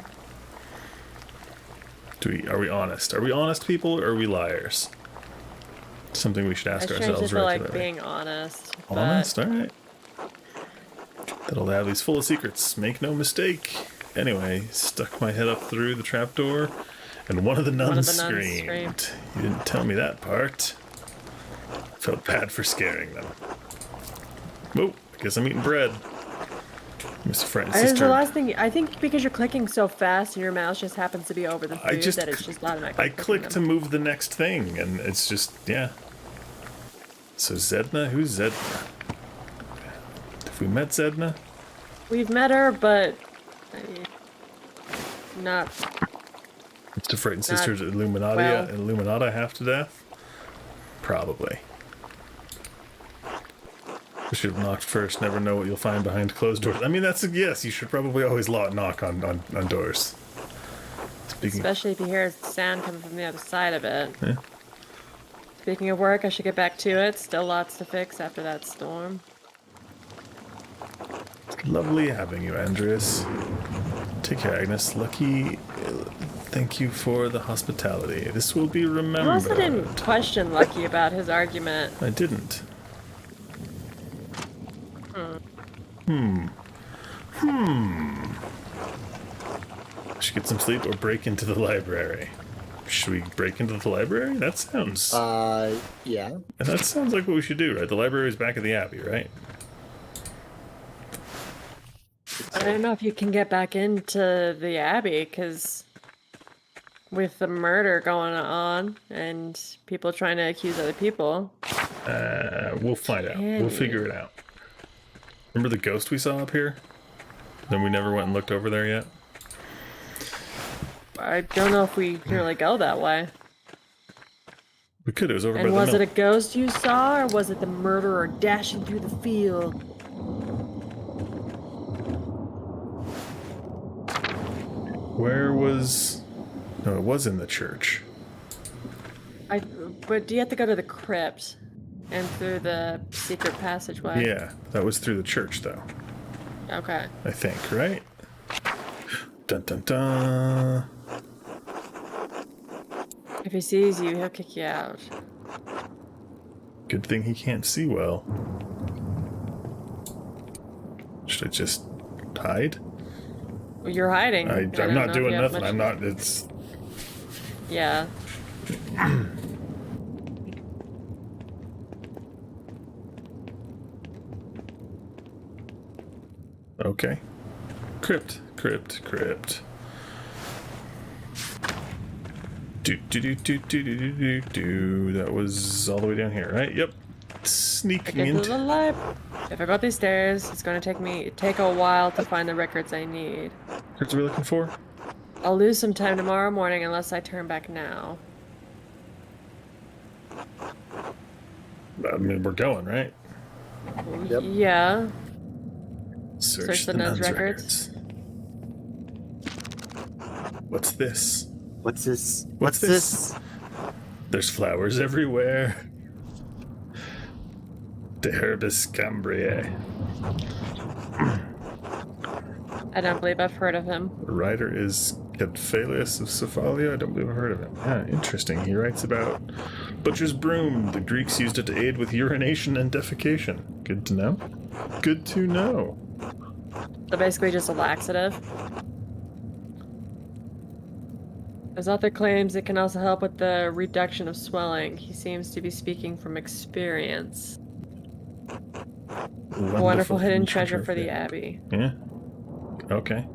Are we honest? Are we honest people or are we liars? Something we should ask ourselves regularly. regularly. Like being honest. Honest? Alright. That old Abbey's full of secrets. Make no mistake. Anyway, stuck my head up through the trapdoor, and one of the nuns screamed. You didn't tell me that part. Felt bad for scaring them. Oh, I guess I'm eating bread. Mr. Francis. The last thing, I think because you're clicking so fast and your mouse just happens to be over the food that it's just automatically. I click to move the next thing, and it's just, yeah. So Zedna? Who's Zedna? Have we met Zedna? We've met her, but not. To frighten sisters Illuminata half to death? Probably. We should have knocked first. Never know what you'll find behind closed doors. I mean, that's a yes. You should probably always knock on doors. Especially if you hear sound coming from the other side of it. Yeah. Speaking of work, I should get back to it. Still lots to fix after that storm. Lovely having you, Andreas. Take care, Agnes. Lucky. Thank you for the hospitality. This will be remembered. You also didn't question Lucky about his argument. I didn't. Should get some sleep or break into the library. Should we break into the library? That sounds... yeah. That sounds like what we should do, right? The library is back at the Abbey, right? I don't know if you can get back into the Abbey, because with the murder going on and people trying to accuse other people... We'll find out. We'll figure it out. Remember the ghost we saw up here? Then we never went and looked over there yet? I don't know if we can really go that way. We could. It was over by the And was mill. it a ghost you saw, or was it the murderer dashing through the field? Where was... No, it was in the church. But do you have to go to the crypt and through the secret passageway? Yeah, that was through the church, though. Okay. I think, right? Dun dun dun. If he sees you, he'll kick you out. Good thing he can't see well. Should I just hide? Well, you're hiding. I'm not doing nothing. I'm not. It's. Yeah. Okay. Crypt. That was all the way down here, right? Yep. Sneaking Get to into... the lab. If I go up these stairs, it's going to take a while to find the records I need. What are we looking for? I'll lose some time tomorrow morning unless I turn back now. I mean, we're going, right? Yep. Yeah. Search the nun's records. What's this? What's this? What's this? There's flowers everywhere. De Herbis Cambriae. I don't believe I've heard of him. The writer is Cadphalius of Cephalia. I don't believe I've heard of him. Yeah, interesting. He writes about butcher's broom. The Greeks used it to aid with urination and defecation. Good to know. Good to know. So basically just a laxative. His author claims it can also help with the reduction of swelling. He seems to be speaking from experience. Wonderful hidden treasure for the Abbey. Yeah. Okay.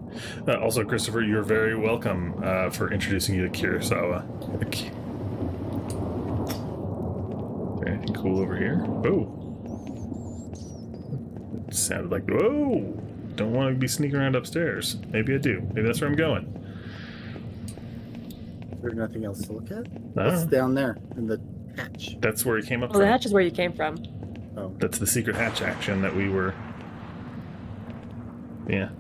Also, Christopher, you're very welcome for introducing you to Kurosawa. Okay. Is there anything cool over here? Oh. It sounded like, whoa! Don't want to be sneaking around upstairs. Maybe I do. Maybe that's where I'm going. Is there nothing else to look at? I What's don't know. down there in the hatch? That's where he came up Oh, from. the hatch is where you came from. Oh, That's the secret hatch action that we were... Yeah.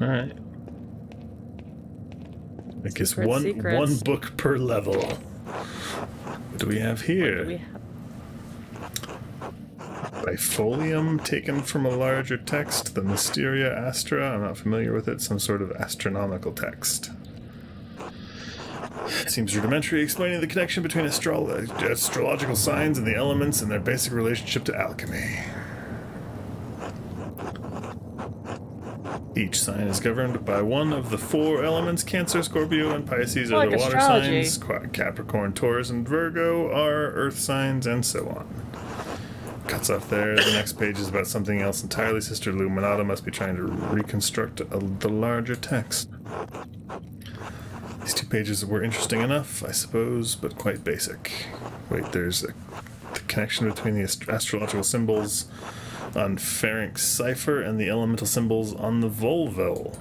Alright. I guess Secret one secrets. book per level. What do we have here? We have Bifolium taken from a larger text, the Mysteria Astra. I'm not familiar with it. Some sort of astronomical text. Seems rudimentary, explaining the connection between astrological signs and the elements and their basic relationship to alchemy. Each sign is governed by one of the 4 elements. Cancer, Scorpio, and Pisces are Like the water astrology. signs. Capricorn, Taurus, and Virgo are earth signs, and so on. Cuts off there. The next page is about something else entirely. Sister Luminata must be trying to reconstruct the larger text. These 2 pages were interesting enough, I suppose, but quite basic. Wait, there's the connection between the astrological symbols on pharynx cipher and the elemental symbols on the Volvo.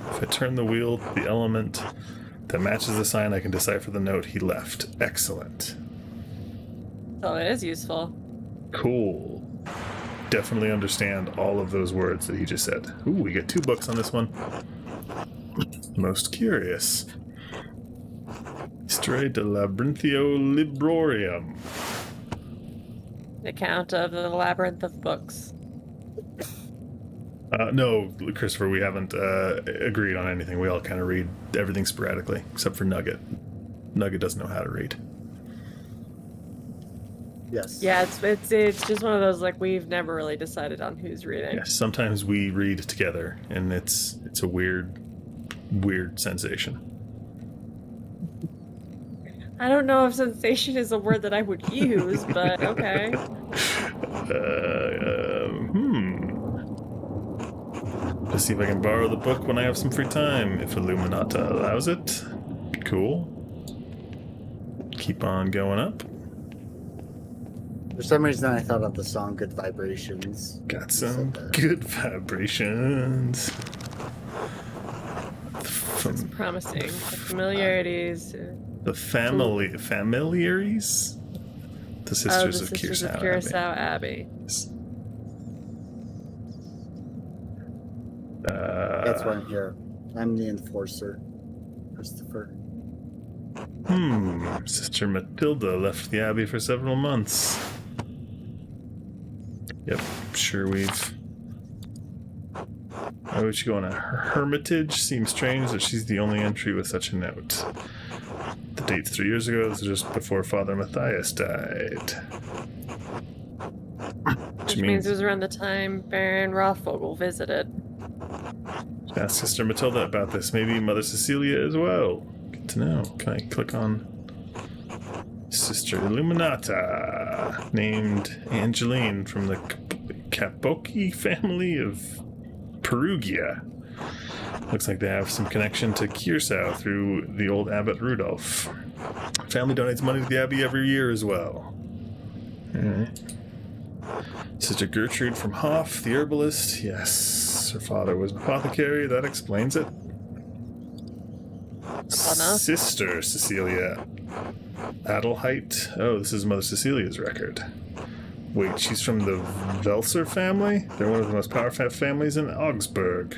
If I turn the wheel to the element that matches the sign, I can decipher the note he left. Excellent. So it is useful. Cool. Definitely understand all of those words that he just said. Ooh, we get 2 books on this one. Most curious. Histoire de Labyrinthio Librorium. The account of the labyrinth of books. No, Christopher, we haven't agreed on anything. We all kind of read everything sporadically, except for Nugget. Nugget doesn't know how to read. yes. Yeah, it's just one of those, like, we've never really decided on who's reading. Yes, sometimes we read together, and it's a weird sensation. I don't know if sensation is a word that I would use, but okay. Let's see if I can borrow the book when I have some free time, if Illuminata allows it. Cool. Keep on going up. For some reason, I thought of the song "Good Vibrations." Got some good vibrations. It's promising. The familiarities. The familiaries? The Sisters of Curacao Abbey. That's why I'm here. I'm the enforcer, Christopher. Sister Matilda left the Abbey for several months. Yep, sure we've... Why would she go on a hermitage? Seems strange that she's the only entry with such a note. The date's 3 years ago. This is just before Father Matthias died. Which means it was around the time Baron Rothvogel visited. Ask Sister Matilda about this. Maybe Mother Cecilia as well. Good to know. Can I click on Sister Illuminata, named Angeline from the Capocchi family of Perugia? Looks like they have some connection to Curacao through the old Abbot Rudolph. Family donates money to the Abbey every year as well. Alright. Sister Gertrude from Hoff, the herbalist. Yes, her father was an apothecary. That explains it. Sister Cecilia Adelheid. Oh, this is Mother Cecilia's record. Wait, she's from the Welser family? They're one of the most powerful families in Augsburg.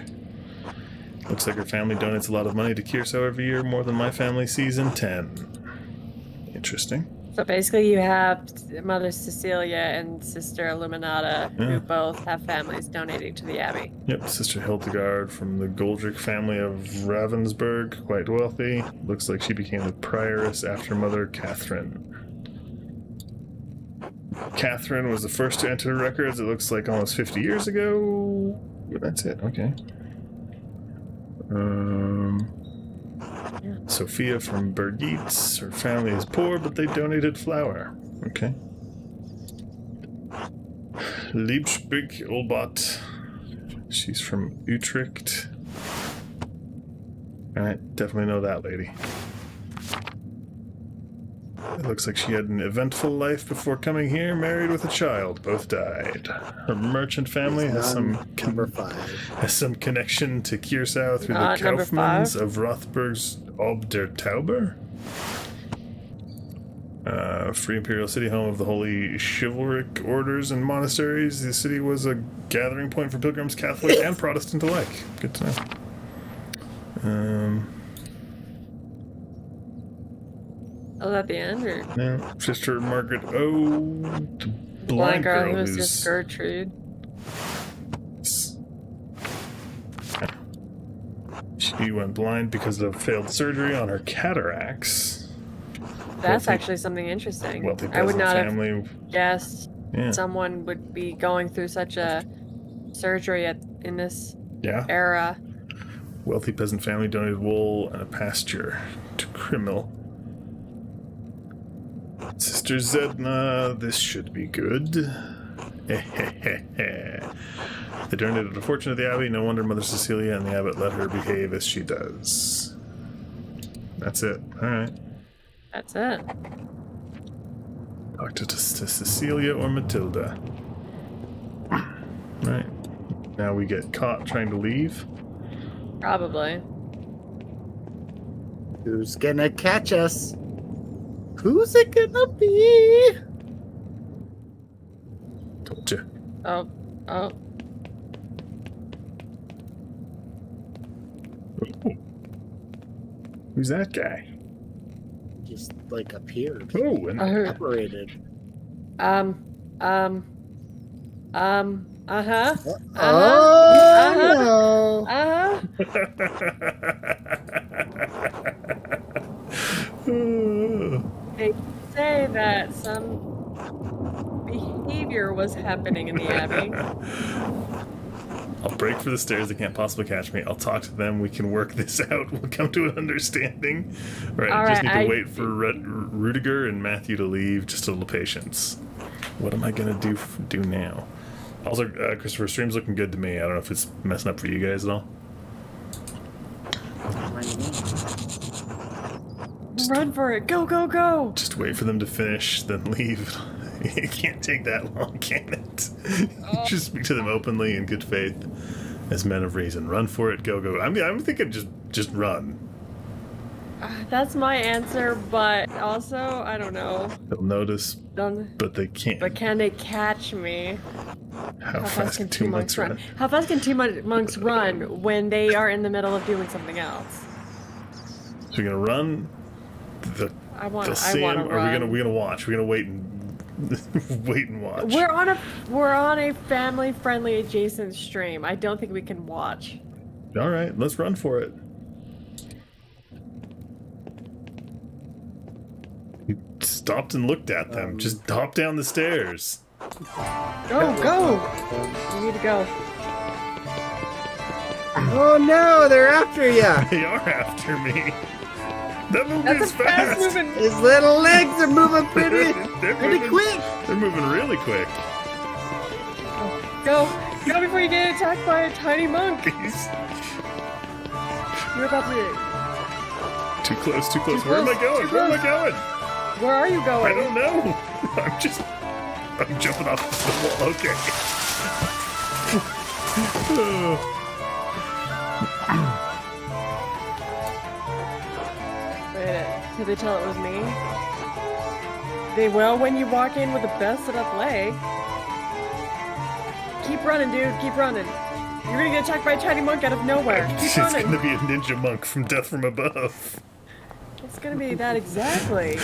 Looks like her family donates a lot of money to Curacao every year, more than my family sees in 10. Interesting. So basically you have Mother Cecilia and Sister Illuminata, who both have families donating to the Abbey. Yep, Sister Hildegard from the Goldrick family of Ravensburg, quite wealthy. Looks like she became the prioress after Mother Catherine. Catherine was the first to enter records, it looks like almost 50 years ago. That's it, okay. Sophia from Bergitz. Her family is poor, but they donated flour. Okay. Liebsbig Olbot. She's from Utrecht. Alright, definitely know that lady. It looks like she had an eventful life before coming here, married with a child. Both died. Her merchant family has some connection to Curacao through the Kaufmanns of Rothberg's Ob der Tauber. Free Imperial City, home of the holy chivalric orders and monasteries. The city was a gathering point for pilgrims, Catholic and Protestant alike. Good to know. Oh, at the end, or No, Sister Margaret. Oh, the blind girl who was who's just Gertrude. She went blind because of failed surgery on her cataracts. That's actually something interesting. Wealthy I would peasant not family. have guessed someone would be going through such a surgery in this era. Wealthy peasant family donated wool and a pasture to Krimmel. Sister Zedna, this should be good. They donated a fortune to the Abbey. No wonder Mother Cecilia and the Abbot let her behave as she does. That's it. Alright. That's it. Talk to Cecilia or Matilda. Alright. Now we get caught trying to leave. Probably. Who's gonna catch us? Who's it gonna be? Told you. Oh. Who's that guy? Just like appeared. Oh, and Operated. Uh-huh. Oh, no. They say that some behavior was happening in the Abbey. I'll break for the stairs. They can't possibly catch me. I'll talk to them. We can work this out. We'll come to an understanding. Right, I just need to wait for Rudiger and Matthew to leave. Just a little patience. What am I going to do now? Also, Christopher, stream's looking good to me. I don't know if it's messing up for you guys at all. Run for it. Go, go, go. Just wait for them to finish, then leave. It can't take that long, can it? Just speak to them openly in good faith as men of reason. Run for it. Go, go. I'm thinking just run. That's my answer, but also, I don't know. They'll notice, but they can't. But can they catch me? How fast can two monks run? How fast can two monks run when they are in the middle of doing something else? So we're gonna run. I want to run. Or are we gonna watch? We're gonna wait and wait and watch. We're on a family-friendly adjacent stream. I don't think we can watch. All right, let's run for it. He stopped and looked at them. Just hop down the stairs. Go, go! You need to go. Oh no, they're after you! They are after me. That movie's fast. Moving. His little legs are moving pretty moving, quick. They're moving really quick. Go before you get attacked by a tiny monk. You're about to... Too close, too close. Too Where am I close, going? too Where am I close. going? Where are you I going? don't know. I'm jumping off the wall. Okay. Wait, did they tell it was me? They will when you walk in with the best set up leg. Keep running, dude. Keep running. You're gonna get attacked by a tiny monk out of nowhere. Keep It's running. gonna be a ninja monk from Death from Above. It's gonna be that exactly.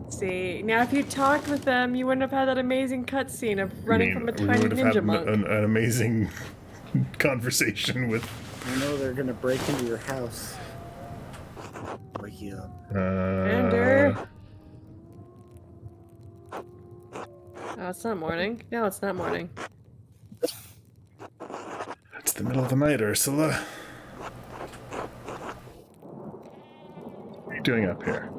See, now if you talked with them, you wouldn't have had that amazing cutscene of running from a we tiny would have ninja had monk. an amazing conversation with. I know they're gonna break into your house. Wake you up. Ender. Oh, it's not morning. No, it's not morning. It's the middle of the night, Ursula. What are you doing up here?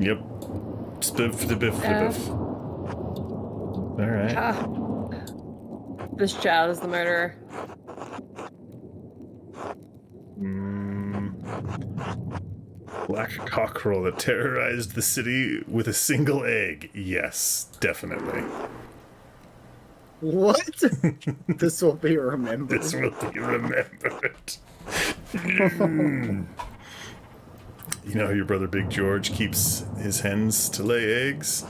Yep. Spiff the biff the biff. Alright. Ah. This child is the murderer. Black cockerel that terrorized the city with a single egg. Yes, definitely. What? This will be remembered. This will be remembered. Mm. You know how your brother Big George keeps his hens to lay eggs?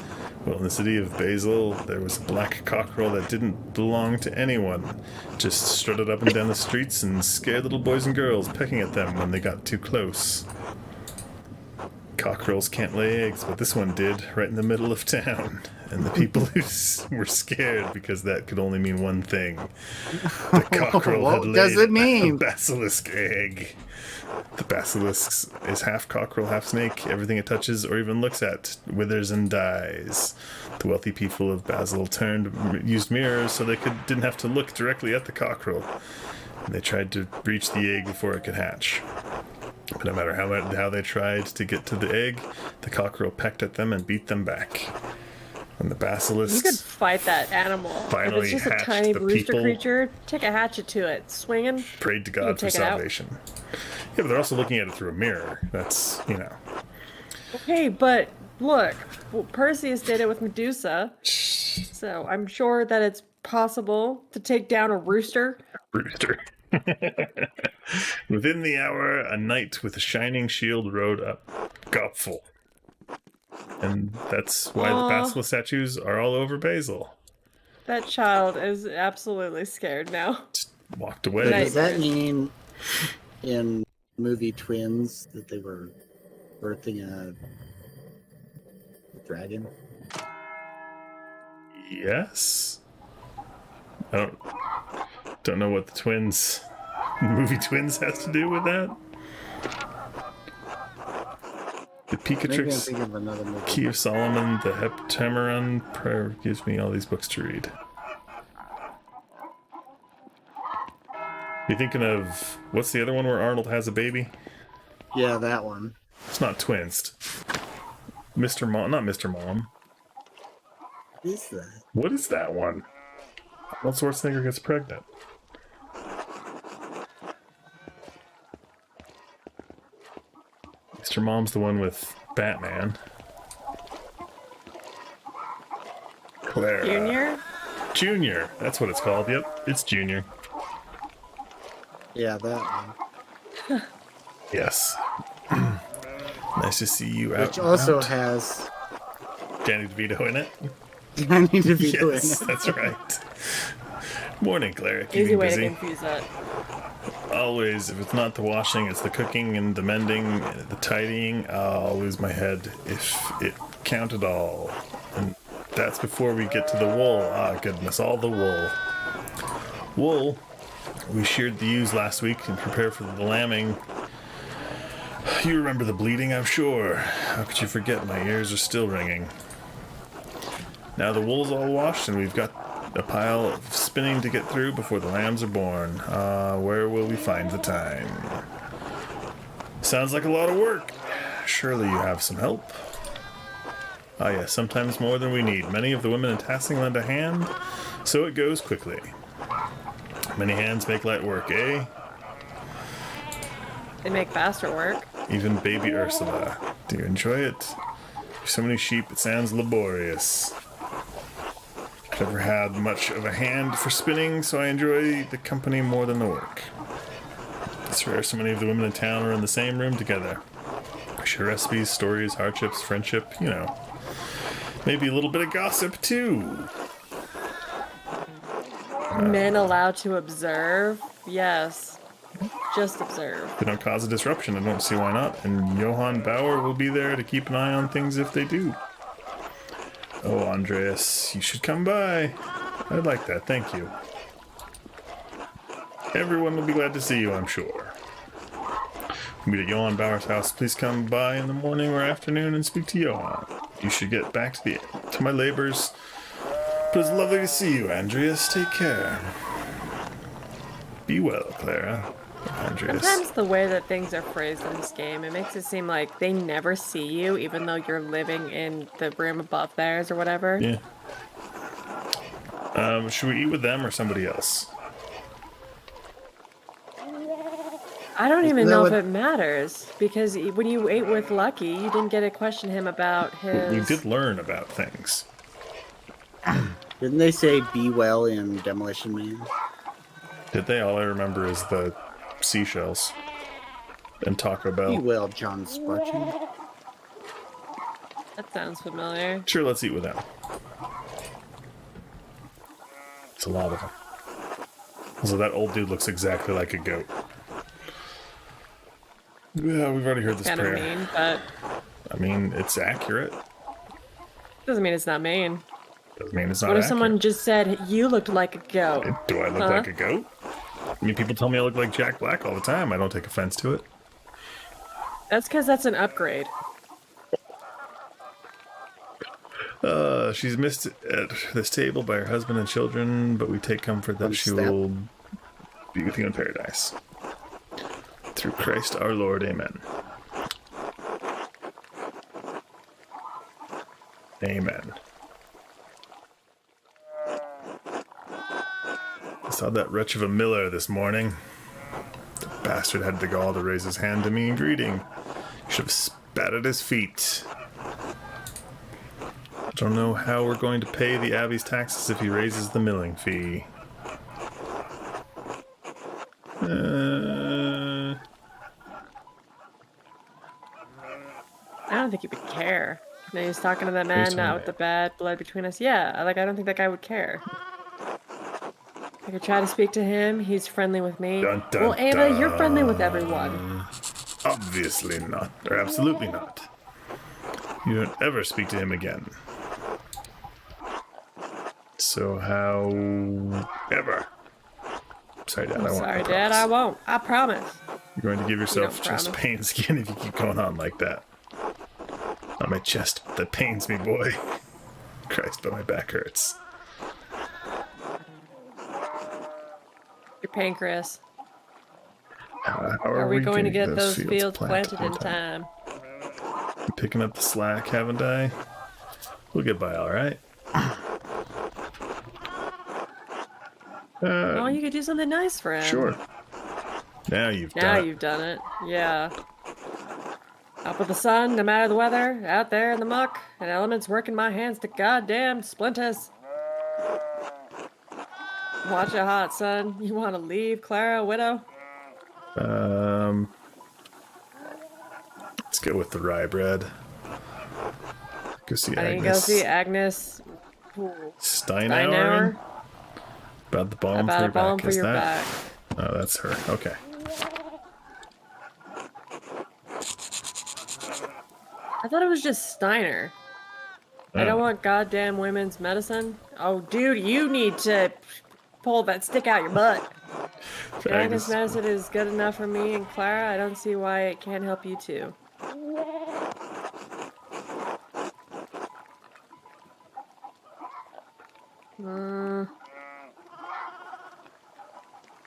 Well, in the city of Basel, there was a black cockerel that didn't belong to anyone. Just strutted up and down the streets and scared little boys and girls, pecking at them when they got too close. Cockerels can't lay eggs, but this one did, right in the middle of town. And the people who were scared because that could only mean one thing. The cockerel had What laid does it mean? a basilisk egg. The basilisk is half cockerel, half snake. Everything it touches or even looks at withers and dies. The wealthy people of Basel used mirrors so they didn't have to look directly at the cockerel. And they tried to reach the egg before it could hatch. But no matter how they tried to get to the egg, the cockerel pecked at them and beat them back. And the basilisk... You could fight that animal. If Finally it's just a hatched tiny the rooster people. creature, take a hatchet to it. Swinging. prayed to You can God for take it out. salvation. Yeah, but they're also looking at it through a mirror. That's, Okay, but look, well, Perseus did it with Medusa. So I'm sure that it's possible to take down a rooster. Rooster. Within the hour, a knight with a shining shield rode up. Gopful. And that's why the basilisk statues are all over Basel. That child is absolutely scared now. Just walked away. Nice. Does that mean in movie Twins that they were birthing a dragon? Yes. I don't know what the movie Twins has to do with that. The Maybe I'm Picatrix, thinking of another movie. Key of Solomon, the Heptameron prayer gives me all these books to read. You thinking of what's the other one where Arnold has a baby? Yeah, that one. It's not Twins. Mr. Mom, not Mr. Mom. What is that? What is that one? Arnold Schwarzenegger gets pregnant. Mr. Mom's the one with Batman. Clara. Junior? Junior. That's what it's called. Yep, it's Junior. Yeah, that one. Yes. Nice to see you out. Which also and about. has Danny DeVito in it. Danny DeVito Yes, in it. that's right. Morning, Clara. Easy Keeping way busy. to confuse that. Always, if it's not the washing, it's the cooking and the mending, the tidying. I'll lose my head if it counted all. And that's before we get to the wool. Ah, goodness, all the wool. Wool. We sheared the ewes last week and prepared for the lambing. You remember the bleating, I'm sure. How could you forget? My ears are still ringing. Now the wool's all washed and we've got a pile of spinning to get through before the lambs are born. Where will we find the time? Sounds like a lot of work. Surely you have some help. Ah, yes, sometimes more than we need. Many of the women in tasking lend a hand, so it goes quickly. Many hands make light work, eh? They make faster work. Even baby Ursula. Do you enjoy it? So many sheep, it sounds laborious. I've never had much of a hand for spinning, so I enjoy the company more than the work. It's rare so many of the women in town are in the same room together. We share recipes, stories, hardships, friendship, you know. Maybe a little bit of gossip, too. Men allowed to observe? Yes. Just observe. They don't cause a disruption, I don't see why not. And Johann Bauer will be there to keep an eye on things if they do. Oh, Andreas, you should come by. I'd like that, thank you. Everyone will be glad to see you, I'm sure. Meet at Johann Bauer's house. Please come by in the morning or afternoon and speak to Johann. You should get back to my labors. But it's lovely to see you, Andreas. Take care. Be well, Clara. Andreas. Sometimes the way that things are phrased in this game, it makes it seem like they never see you, even though you're living in the room above theirs or whatever. Yeah. Should we eat with them or somebody else? I don't even know if it matters, because when you ate with Lucky, you didn't get to question him about his... We did learn about things. Didn't they say be well in Demolition Man? Did they? All I remember is the seashells and Taco Bell. Be well, John Spartan. That sounds familiar. Sure, let's eat with them. It's a lot of them. Also, that old dude looks exactly like a goat. Yeah, we've already heard this Kind prayer. of mean, but... I mean, it's accurate. Doesn't mean it's not mean. Doesn't mean it's not What if accurate. someone just said, you looked like a goat? Do I look like a goat? I mean, people tell me I look like Jack Black all the time. I don't take offense to it. That's because that's an upgrade. She's missed at this table by her husband and children, but we take comfort that she will be with you in paradise. Through Christ our Lord, amen. Amen. I saw that wretch of a miller this morning. The bastard had the gall to raise his hand to me in greeting. Should have spat at his feet. I don't know how we're going to pay the Abbey's taxes if he raises the milling fee. I don't think he would care. No, he was talking to that man, not with the bad blood between us. Yeah, I don't think that guy would care. I could try to speak to him. He's friendly with me. Dun, dun, well, Ava, dun. you're friendly with everyone. Obviously not. Or absolutely not. You don't ever speak to him again. So how... ever. Sorry, Dad, I won't. Sorry, Dad, I won't. I promise. You're going to give yourself don't chest promise. pains again if you keep going on like that. Not my chest that pains me, boy. Christ, but my back hurts. Your pancreas. How Are we going to getting get those fields planted in time? I'm picking up the slack, haven't I? We'll get by all right. Oh, you could do something nice for him. Sure. Now you've Now done it. you've done it. Yeah. Up with the sun, no matter the weather, out there in the muck, and elements working my hands to goddamn splinters. Watch it hot, son. You want to leave Clara, widow? Let's go with the rye bread. Go see I think go Agnes. see Agnes Steinauer. About the balm about for a your balm back. for Is your that? back. Oh, that's her. Okay. I thought it was just Steiner. I don't want goddamn women's medicine. Oh, dude, you need to pull that stick out your butt. If Agnes medicine is good enough for me and Clara, I don't see why it can't help you too.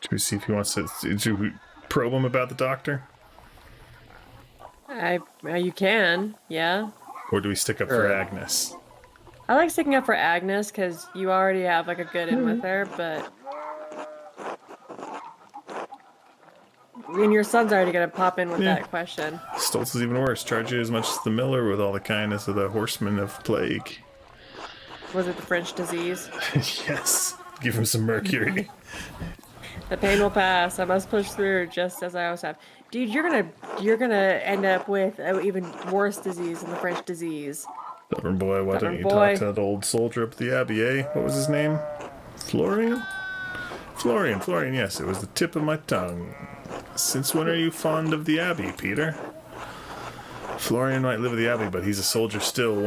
Should we see if he wants to... Should we probe him about the doctor? You can, yeah. Or do we stick up for Agnes? I like sticking up for Agnes because you already have like a good in with her, but and your son's already gonna pop in with that question. Stoltz is even worse. Charge you as much as the miller with all the kindness of the horseman of plague. Was it the French disease? Yes. Give him some mercury. The pain will pass. I must push through, just as I always have. Dude, you're gonna end up with an even worse disease than the French disease. Stubborn boy, why don't you Boy. talk to that old soldier up at the Abbey, eh? What was his name? Florian? Florian, yes, it was the tip of my tongue. Since when are you fond of the Abbey, Peter? Florian might live at the Abbey, but he's a soldier still.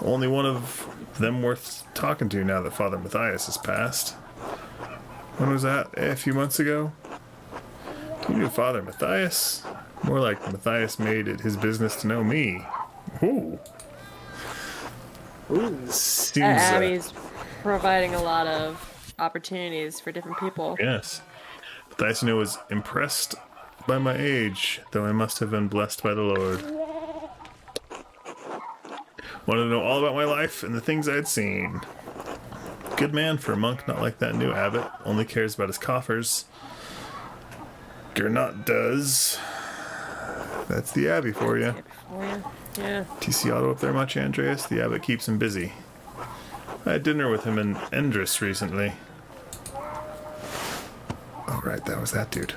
Only one of them worth talking to now that Father Matthias has passed. When was that? A few months ago? You knew Father Matthias? More like Matthias made it his business to know me. Ooh. Seems, Abby's providing a lot of opportunities for different people. yes. Matthias was impressed by my age, though I must have been blessed by the Lord. Wanted to know all about my life and the things I had seen. Good man for a monk, not like that new abbot. Only cares about his coffers. Gernot does. That's the Abbey for you. Yeah. TC Auto up there much, Andreas? The abbot keeps him busy. I had dinner with him in Endris recently. Oh, right, that was that dude.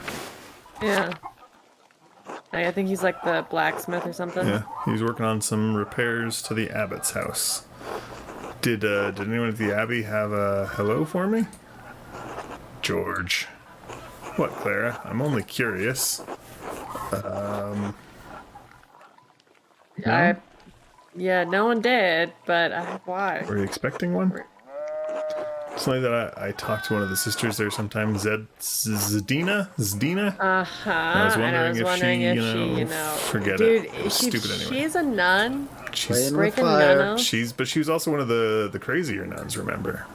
Yeah. I think he's like the blacksmith or something. Yeah, he was working on some repairs to the abbot's house. Did anyone at the Abbey have a hello for me? George. What, Clara? I'm only curious. No one did, but why? Were you expecting one? Something that I talked to one of the sisters there sometimes, Zdina? Uh-huh. I was wondering if she, forget dude, it. It was stupid anyway. She's a nun. She's breaking nun. But she was also one of the crazier nuns, remember?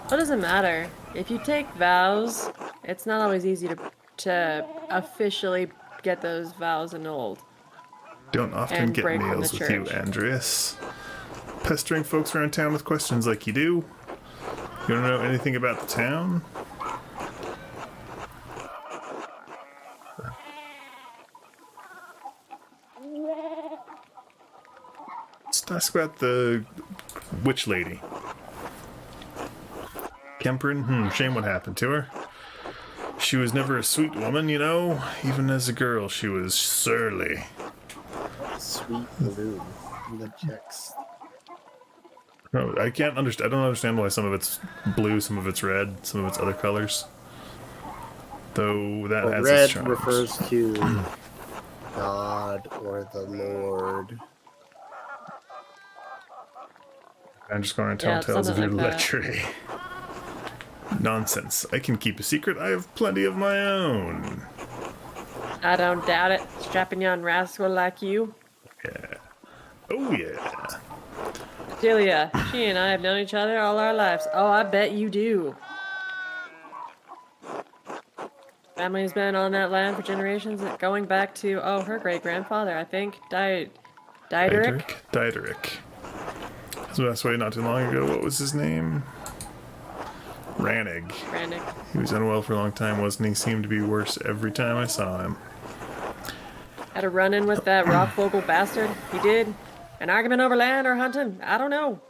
What does it matter? If you take vows, it's not always easy to officially get those vows annulled. Don't often And get break from meals the with you, church. Andreas. Pestering folks around town with questions like you do. You want to know anything about the town? Let's ask about the witch lady. Kemperin? Shame what happened to her. She was never a sweet woman, you know. Even as a girl, she was surly. Sweet blue. The checks. No, I can't understand. I don't understand why some of it's blue, some of it's red, some of it's other colors. Though that has its Red charms. refers to God or the Lord. I'm just going to tell tales of your something like that. lechery. Nonsense. I can keep a secret. I have plenty of my own. I don't doubt it. Strapping young rascal like you. Yeah. Oh, yeah. Delia, she and I have known each other all our lives. Oh, I bet you do. Family's been on that land for generations, going back to, her great-grandfather, I think. Diederick? Diederick. He passed away not too long ago. What was his name? Rannig. He was unwell for a long time, wasn't he? Seemed to be worse every time I saw him. Had a run-in with that Rockvogel bastard. He did. An argument over land or hunting? I don't know.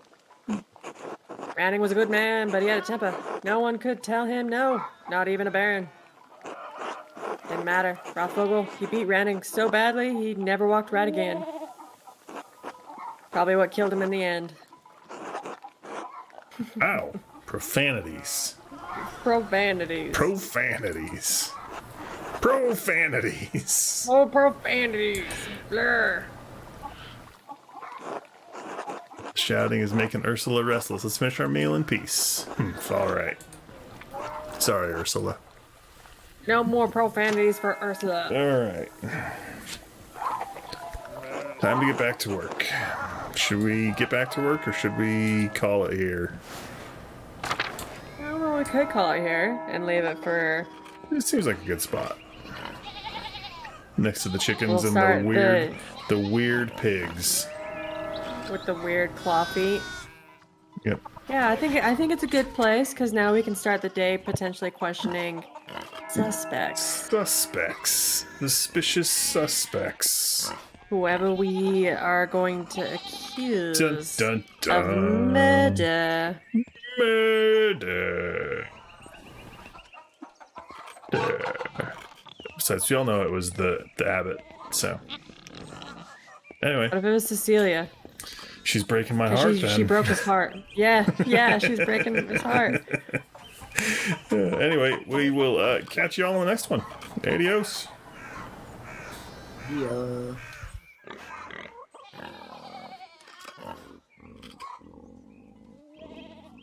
Ranning was a good man, but he had a temper. No one could tell him no, not even a baron. Didn't matter. Rothvogel, he beat Ranning so badly, he never walked right again. Probably what killed him in the end. Ow. Profanities. Profanities. Profanities. Profanities. Oh, profanities. Blur. Shouting is making Ursula restless. Let's finish our meal in peace. All right. Sorry, Ursula. No more profanities for Ursula. All right. Time to get back to work. Should we get back to work or should we call it here? I don't know, we could call it here and leave it for... It seems like a good spot. Next to the chickens We'll and start the weird pigs. with the weird claw feet. Yep. Yeah, I think it's a good place because now we can start the day potentially questioning suspects. Suspicious suspects. Whoever we are going to accuse Dun, dun, of dun. murder. Murder. Besides, we all know it was the abbot. So anyway, What if it was Cecilia? she's breaking my heart. She broke his heart. Yeah, she's breaking his heart. Anyway, we will catch you all in the next one. Adios. Yeah.